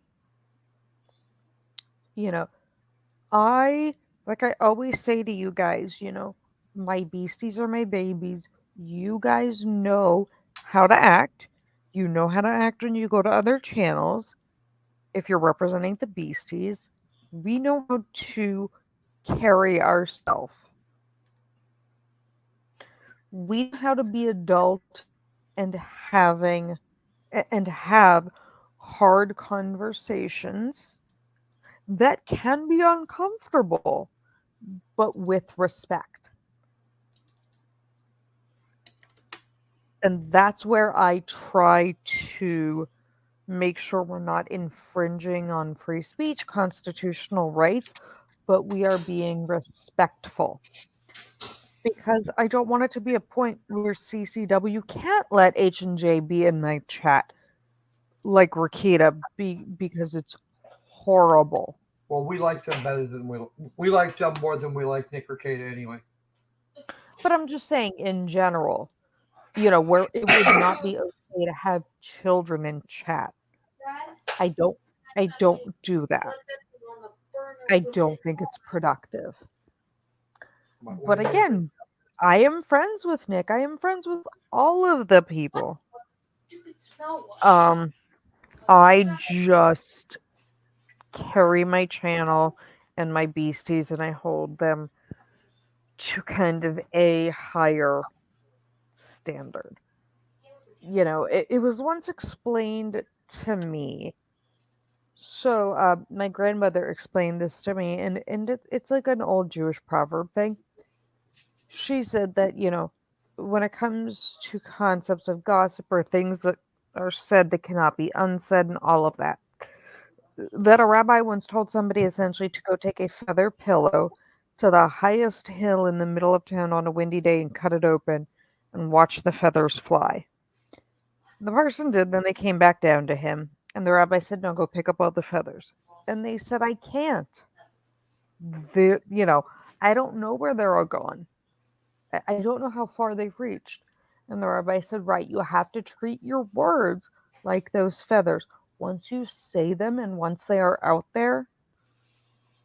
you know, I like I always say to you guys, my beasties are my babies. You guys know how to act. You know how to act when you go to other channels. If you're representing the beasties, we know how to carry ourselves. We know how to be adult and have hard conversations that can be uncomfortable, but with respect. And that's where I try to make sure we're not infringing on free speech, constitutional rights, but we are being respectful. Because I don't want it to be a point where CCW can't let H&J be in my chat like Rakita because it's horrible. well, we like them better than we like them more than we like Nick or Kata anyway. But I'm just saying in general, where it would not be okay to have children in chat. I don't I don't do that. I don't think it's productive. But again, I am friends with Nick. I am friends with all of the people. Um I just carry my channel and my beasties and I hold them to kind of a higher standard. It was once explained to me. So, my grandmother explained this to me, and it's like an old Jewish proverb thing. She said that, when it comes to concepts of gossip or things that are said that cannot be unsaid and all of that, that a rabbi once told somebody essentially to go take a feather pillow to the highest hill in the middle of town on a windy day and cut it open and watch the feathers fly. The person did, then they came back down to him, and the rabbi said, "No, go pick up all the feathers." And they said, "I can't. They, I don't know where they're all gone. I don't know how far they've reached." And the rabbi said, "Right, you have to treat your words like those feathers. Once you say them and once they are out there,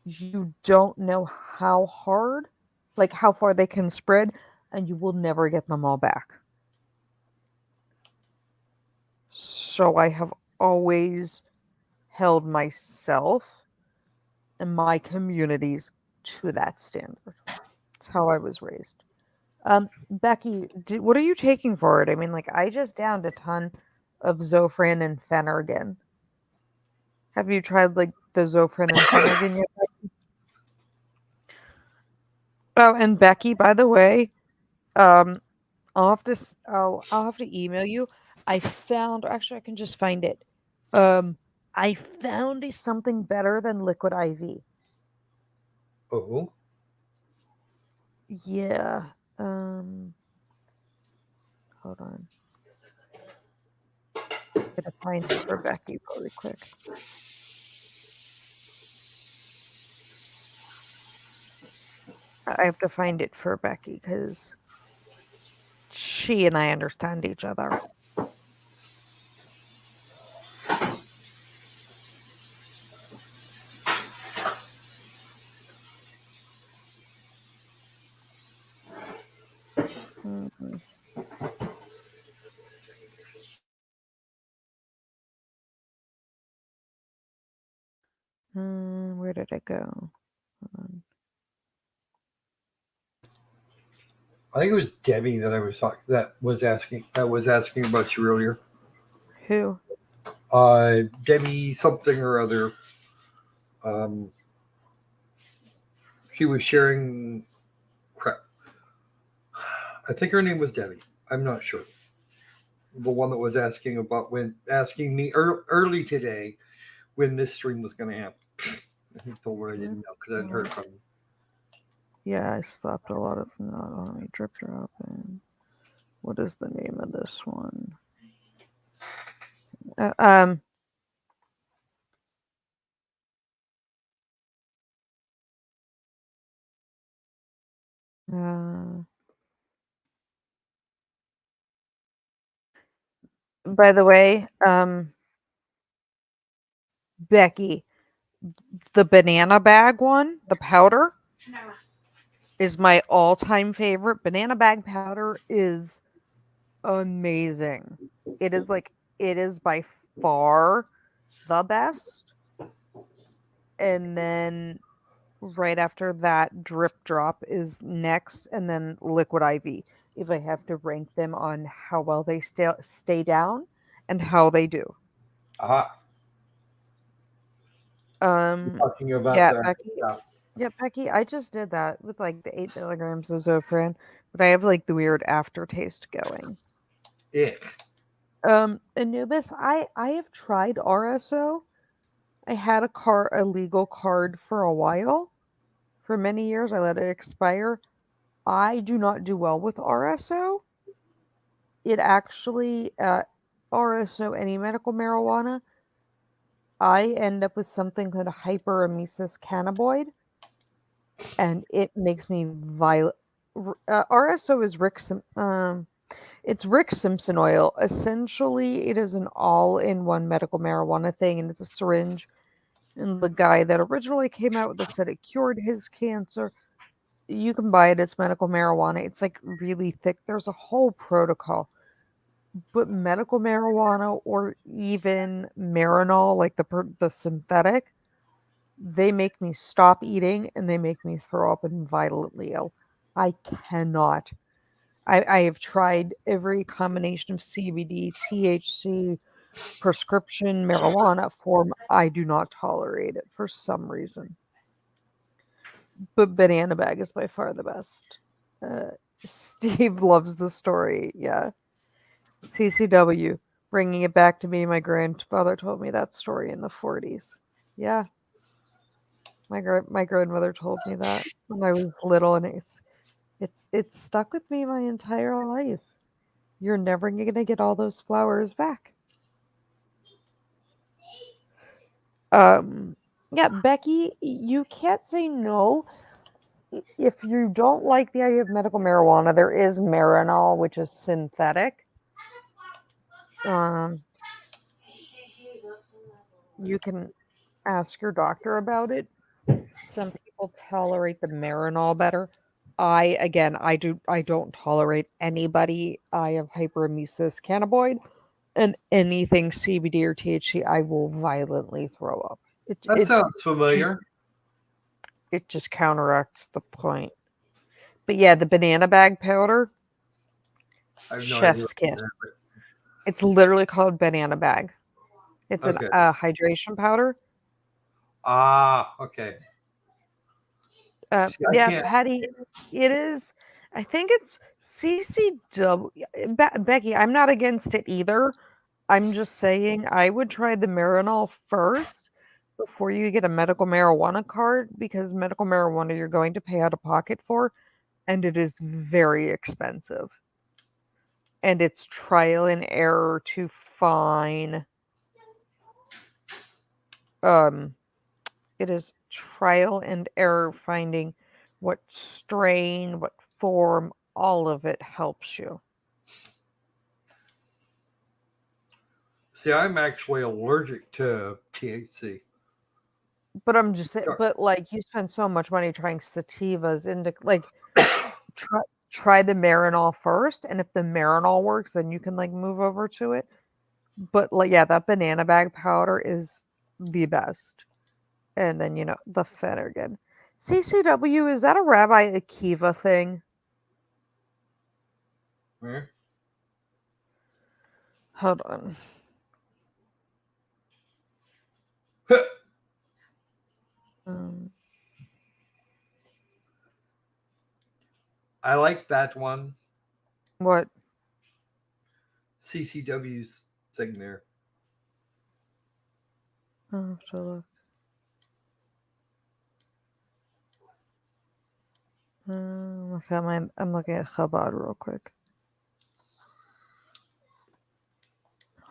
you don't know how hard, like how far they can spread, and you will never get them all back." So I have always held myself and my communities to that standard. That's how I was raised. Becky, what are you taking for it? I mean, like, I just downed a ton of Zofran and Phenergan. Have you tried, like, the Zofran and Phenergan yet? Oh, and Becky, by the way, um, I'll have to email you. I found, actually, I can just find it. Um, I found something better than Liquid IV. Oh, Yeah. Hold on. Gotta find it for Becky really quick. I have to find it for Becky because she and I understand each other. Mhm. Where did it go? Hold on. I think it was Debbie that was asking about you earlier. Who? Debbie something or other. Um, she was sharing. Crap. I think her name was Debbie. I'm not sure. The one that was asking me early today when this stream was going to happen. I told her I didn't know because I hadn't heard from him. Yeah, I slapped a lot of not on me. Drip drop. And what is the name of this one? Uh, um. Uh, by the way, Becky, the banana bag one, the powder, is my all-time favorite. Banana bag powder is amazing. It is like it is by far the best. And then right after that, drip drop is next, and then liquid IV. If I have to rank them on how well they stay down and how they do. Aha. Um, Talking about yeah, the. Becky. Yeah, Becky. I just did that with like the 8 milligrams of Zofran, but I have like the weird aftertaste going. Ick. Anubis, I have tried RSO. I had a legal card for a while. For many years, I let it expire. I do not do well with RSO. It actually, RSO, any medical marijuana, I end up with something called hyperemesis cannabinoid, and it makes me violent. RSO is it's Rick Simpson oil. Essentially, it is an all-in-one medical marijuana thing, and it's a syringe. And the guy that originally came out with it said it cured his cancer. You can buy it. It's medical marijuana. It's like really thick. There's a whole protocol. But medical marijuana or even Marinol, like the synthetic, they make me stop eating and they make me throw up and violently ill. I cannot. I have tried every combination of CBD, THC, prescription marijuana form. I do not tolerate it for some reason. But banana bag is by far the best. Uh, Steve loves the story. Yeah. CCW, bringing it back to me. My grandfather told me that story in the 40s. Yeah, my grandmother told me that when I was little, and it's stuck with me my entire life. You're never gonna get all those flowers back. Um, yeah, Becky, you can't say no. If you don't like the idea of medical marijuana, there is Marinol, which is synthetic. Um, you can ask your doctor about it. Some people tolerate the Marinol better. I don't tolerate anybody. I have hyperemesis cannabinoid, and anything CBD or THC, I will violently throw up. It That it sounds familiar. it just counteracts the point. But yeah, the banana bag powder, I have no idea. chef's kiss. It's literally called banana bag. It's an Okay. hydration powder. Okay. See, I Yeah, can't. Patty, it is. I think it's CCW. Becky, I'm not against it either. I'm just saying I would try the Marinol first before you get a medical marijuana card because medical marijuana you're going to pay out of pocket for, and it is very expensive. And it's trial and error to find um it is trial and error finding what strain, what form, all of it helps you. See, I'm actually allergic to THC. But I'm just saying, Sure. but like you spend so much money trying sativas into like try try the Marinol first, and if the Marinol works, then you can like move over to it. But like yeah, that banana bag powder is the best. And then the Finnegan. CCW, is that a Rabbi Akiva thing? Where? Hold on. Um, I like that one. what? CCW's thing there. I'll have to look. Okay, I'm looking at Chabad real quick.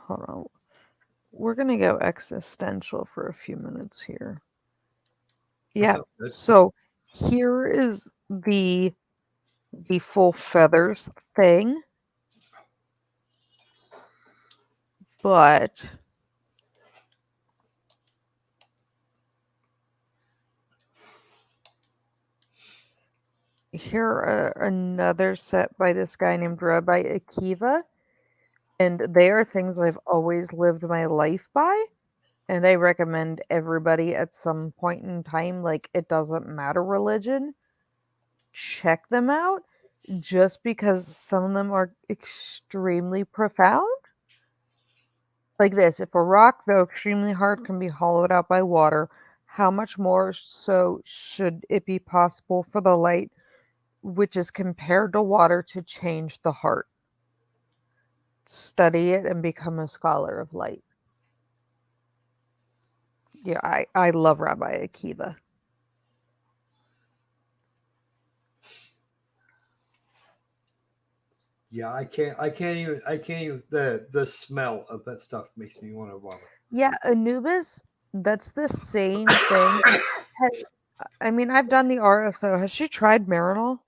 Hold on. We're gonna go existential for a few minutes here. Yeah. Sounds good. So here is the full feathers thing, but here another set by this guy named Rabbi Akiva, and they are things I've always lived my life by, and I recommend everybody at some point in time, like it doesn't matter religion, check them out just because some of them are extremely profound. Like this, if a rock, though extremely hard, can be hollowed out by water, how much more so should it be possible for the light, which is compared to water, to change the heart? Study it and become a scholar of light. Yeah, I love Rabbi Akiva. Yeah, I can't even the smell of that stuff makes me want to vomit. Yeah, Anubis, that's the same thing. I mean, I've done the RSO. Has she tried Marinol?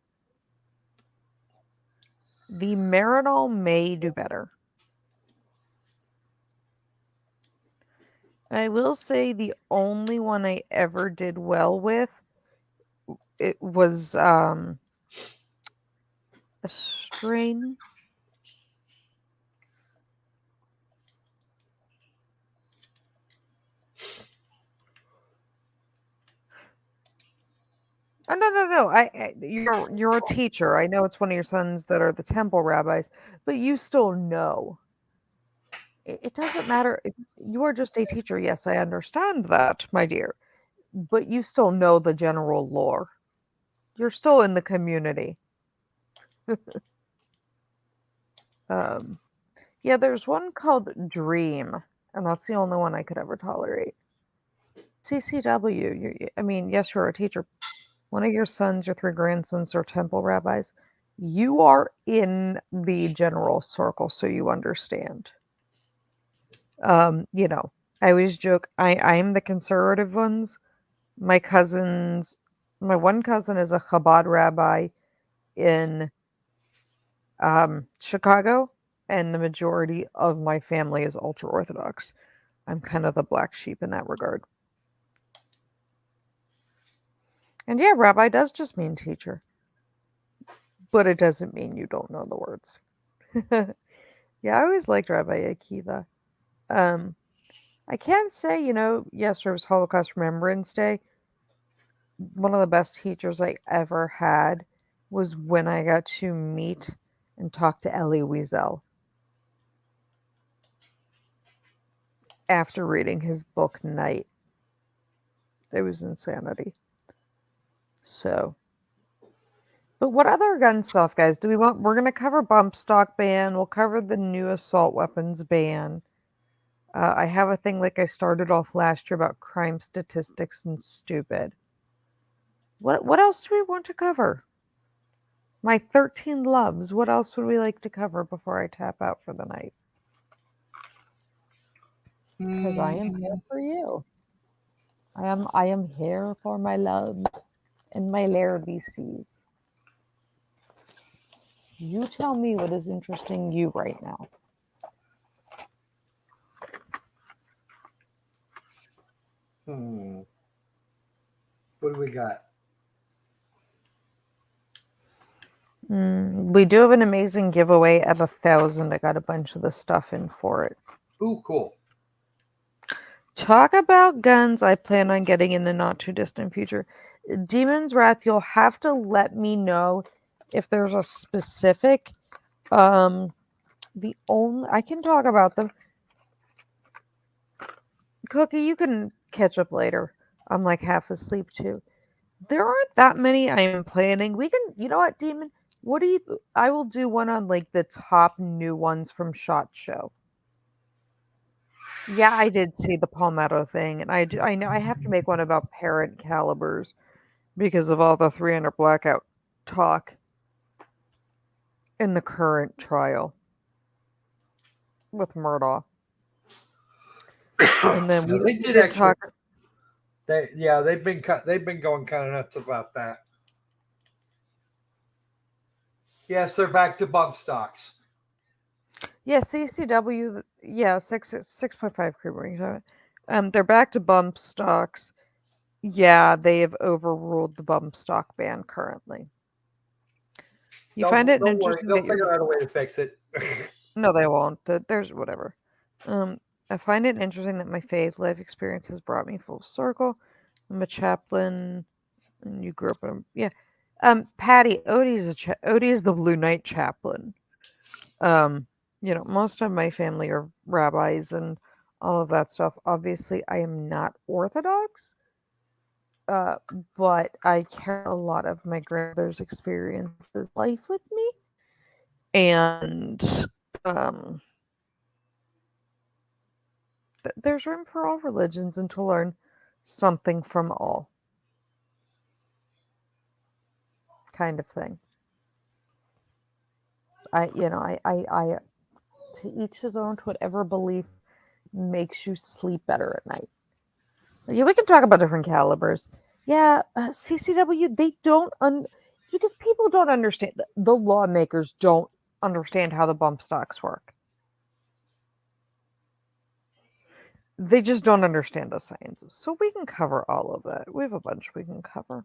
The Marinol may do better. I will say the only one I ever did well with, it was a strain. Oh, no. You're a teacher. I know it's one of your sons that are the temple rabbis, but you still know. It doesn't matter if you are just a teacher. Yes, I understand that, my dear, but you still know the general lore. You're still in the community. Um, yeah, there's one called Dream, and that's the only one I could ever tolerate. CCW. I mean, yes, you're a teacher. One of your sons, your three grandsons, are temple rabbis. You are in the general circle, so you understand. You know, I always joke. I'm the conservative ones. My cousins, my one cousin is a Chabad rabbi in Chicago, and the majority of my family is ultra Orthodox. I'm kind of the black sheep in that regard. And yeah, rabbi does just mean teacher, but it doesn't mean you don't know the words. Yeah, I always liked Rabbi Akiva. Um, I can say, yesterday was Holocaust Remembrance Day. One of the best teachers I ever had was when I got to meet and talk to Elie Wiesel after reading his book Night. It was insanity. So, but what other gun stuff, guys, do we want? We're going to cover bump stock ban. We'll cover the new assault weapons ban. I have a thing like I started off last year about crime statistics and stupid. What else do we want to cover? My 13 loves. What else would we like to cover before I tap out for the night? Because I am here for you. I am here for my loves and my Lair VCs. You tell me what is interesting you right now. What do we got? We do have an amazing giveaway at 1,000. I got a bunch of the stuff in for it. Ooh, cool. Talk about guns I plan on getting in the not too distant future. Demon's Wrath, you'll have to let me know if there's a specific Um, the only I can talk about them. Cookie, you can catch up later. I'm like half asleep too. There aren't that many I am planning. We can, you know what, Demon? What do you? I will do one on like the top new ones from Shot Show. Yeah, I did see the Palmetto thing, and I know I have to make one about parent calibers because of all the 300 blackout talk in the current trial with Murdaugh. And then Yeah, they we did did actually. talk. They've been going kind of nuts about that. Yes, they're back to bump stocks. Yeah, CCW. Yeah, 6.5 creamery. They're back to bump stocks. Yeah, they have overruled the bump stock ban currently. You find it Don't worry, interesting they'll that you're figure out a way to fix it. no, they won't. There's whatever. Um, I find it interesting that my faith life experience has brought me full circle. I'm a chaplain, and you grew up in yeah. Patty Odie is the Blue Knight chaplain. Um, most of my family are rabbis and all of that stuff. Obviously, I am not Orthodox, uh, but I carry a lot of my grandmother's experiences life with me, and um, there's room for all religions and to learn something from all, kind of thing. I to each his own. To whatever belief makes you sleep better at night. Yeah, we can talk about different calibers. Yeah, CCW, they don't. It's because people don't understand. The lawmakers don't understand how the bump stocks work. They just don't understand the sciences. So we can cover all of that. We have a bunch we can cover.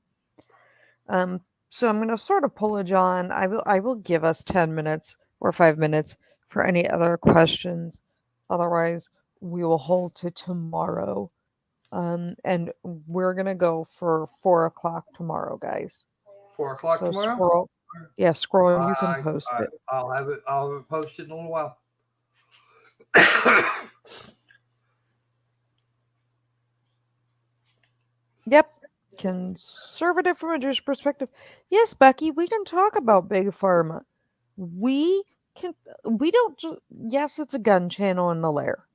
Um, so I'm going to sort of pull a John. I will give us 10 minutes or 5 minutes for any other questions. Otherwise, we will hold to tomorrow. And we're gonna go for 4 o'clock tomorrow, guys. 4 o'clock So tomorrow. scroll, yeah, scroll. You can I, post it. I'll have it. I'll have it posted in a little while. Yep, conservative from a Jewish perspective. Yes, Becky, we can talk about big pharma. We can. We don't. Yes, it's a gun channel in the lair.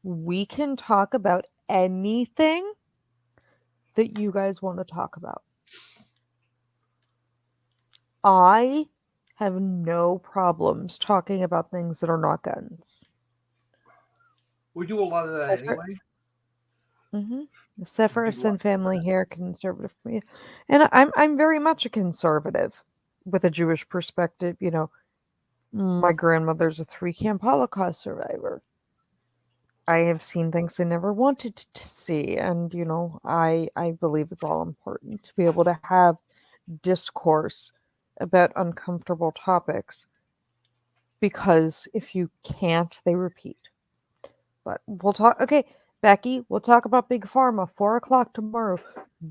We can talk about anything that you guys want to talk about. I have no problems talking about things that are not guns. We do a lot of that Except for, anyway. the Sepharson family here, conservative for me, and I'm very much a conservative with a Jewish perspective. My grandmother's a 3 camp Holocaust survivor. I have seen things I never wanted to see, and I believe it's all important to be able to have discourse about uncomfortable topics because if you can't, they repeat. But we'll talk. Okay, Becky, we'll talk about Big Pharma 4 o'clock tomorrow.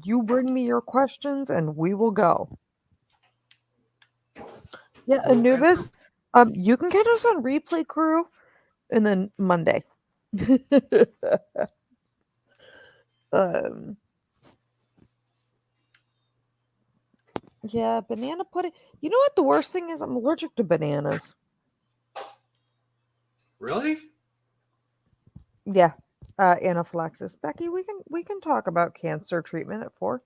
You bring me your questions and we will go. Yeah, We'll answer. Anubis, you can catch us on Replay Crew and then Monday. um, yeah, banana pudding. You know what the worst thing is? I'm allergic to bananas. Really? Yeah, anaphylaxis. Becky, we can talk about cancer treatment at 4.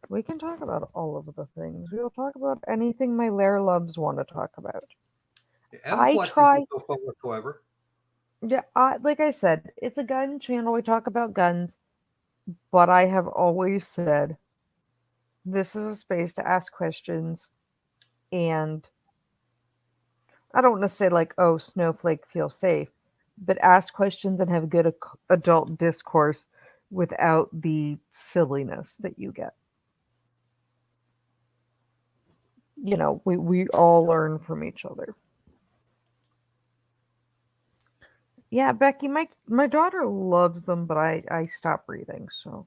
We can talk about all of the things. We will talk about anything my Lair loves want to talk about. I Anaphylaxis is try. no fun whatsoever. Yeah, like I said, it's a gun channel. We talk about guns, but I have always said this is a space to ask questions, and I don't want to say like, "Oh, Snowflake, feel safe," but ask questions and have good adult discourse without the silliness that you get. We all learn from each other. Yeah, Becky, my daughter loves them, but I stopped breathing, so.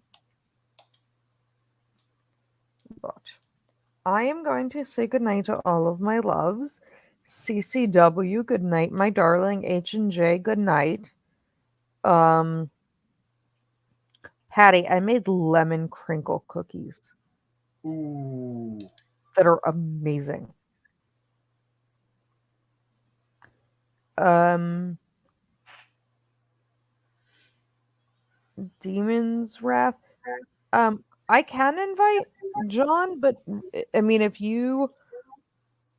But I am going to say goodnight to all of my loves. CCW, good night, my darling. H&J, good night. Um, Patty, I made lemon crinkle cookies Ooh. that are amazing. Um, Demon's Wrath. I can invite John, but I mean, if you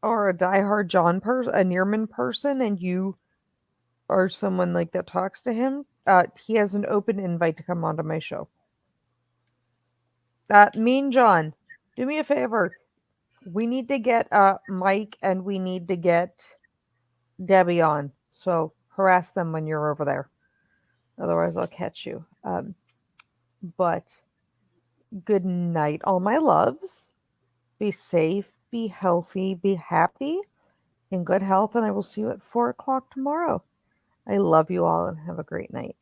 are a diehard John person, a Nearman person, and you are someone like that talks to him, he has an open invite to come onto my show. Mean John, do me a favor. We need to get Mike and we need to get Debbie on. So harass them when you're over there. Otherwise, I'll catch you. But good night, all my loves. Be safe, be healthy, be happy, in good health, and I will see you at 4 o'clock tomorrow. I love you all and have a great night.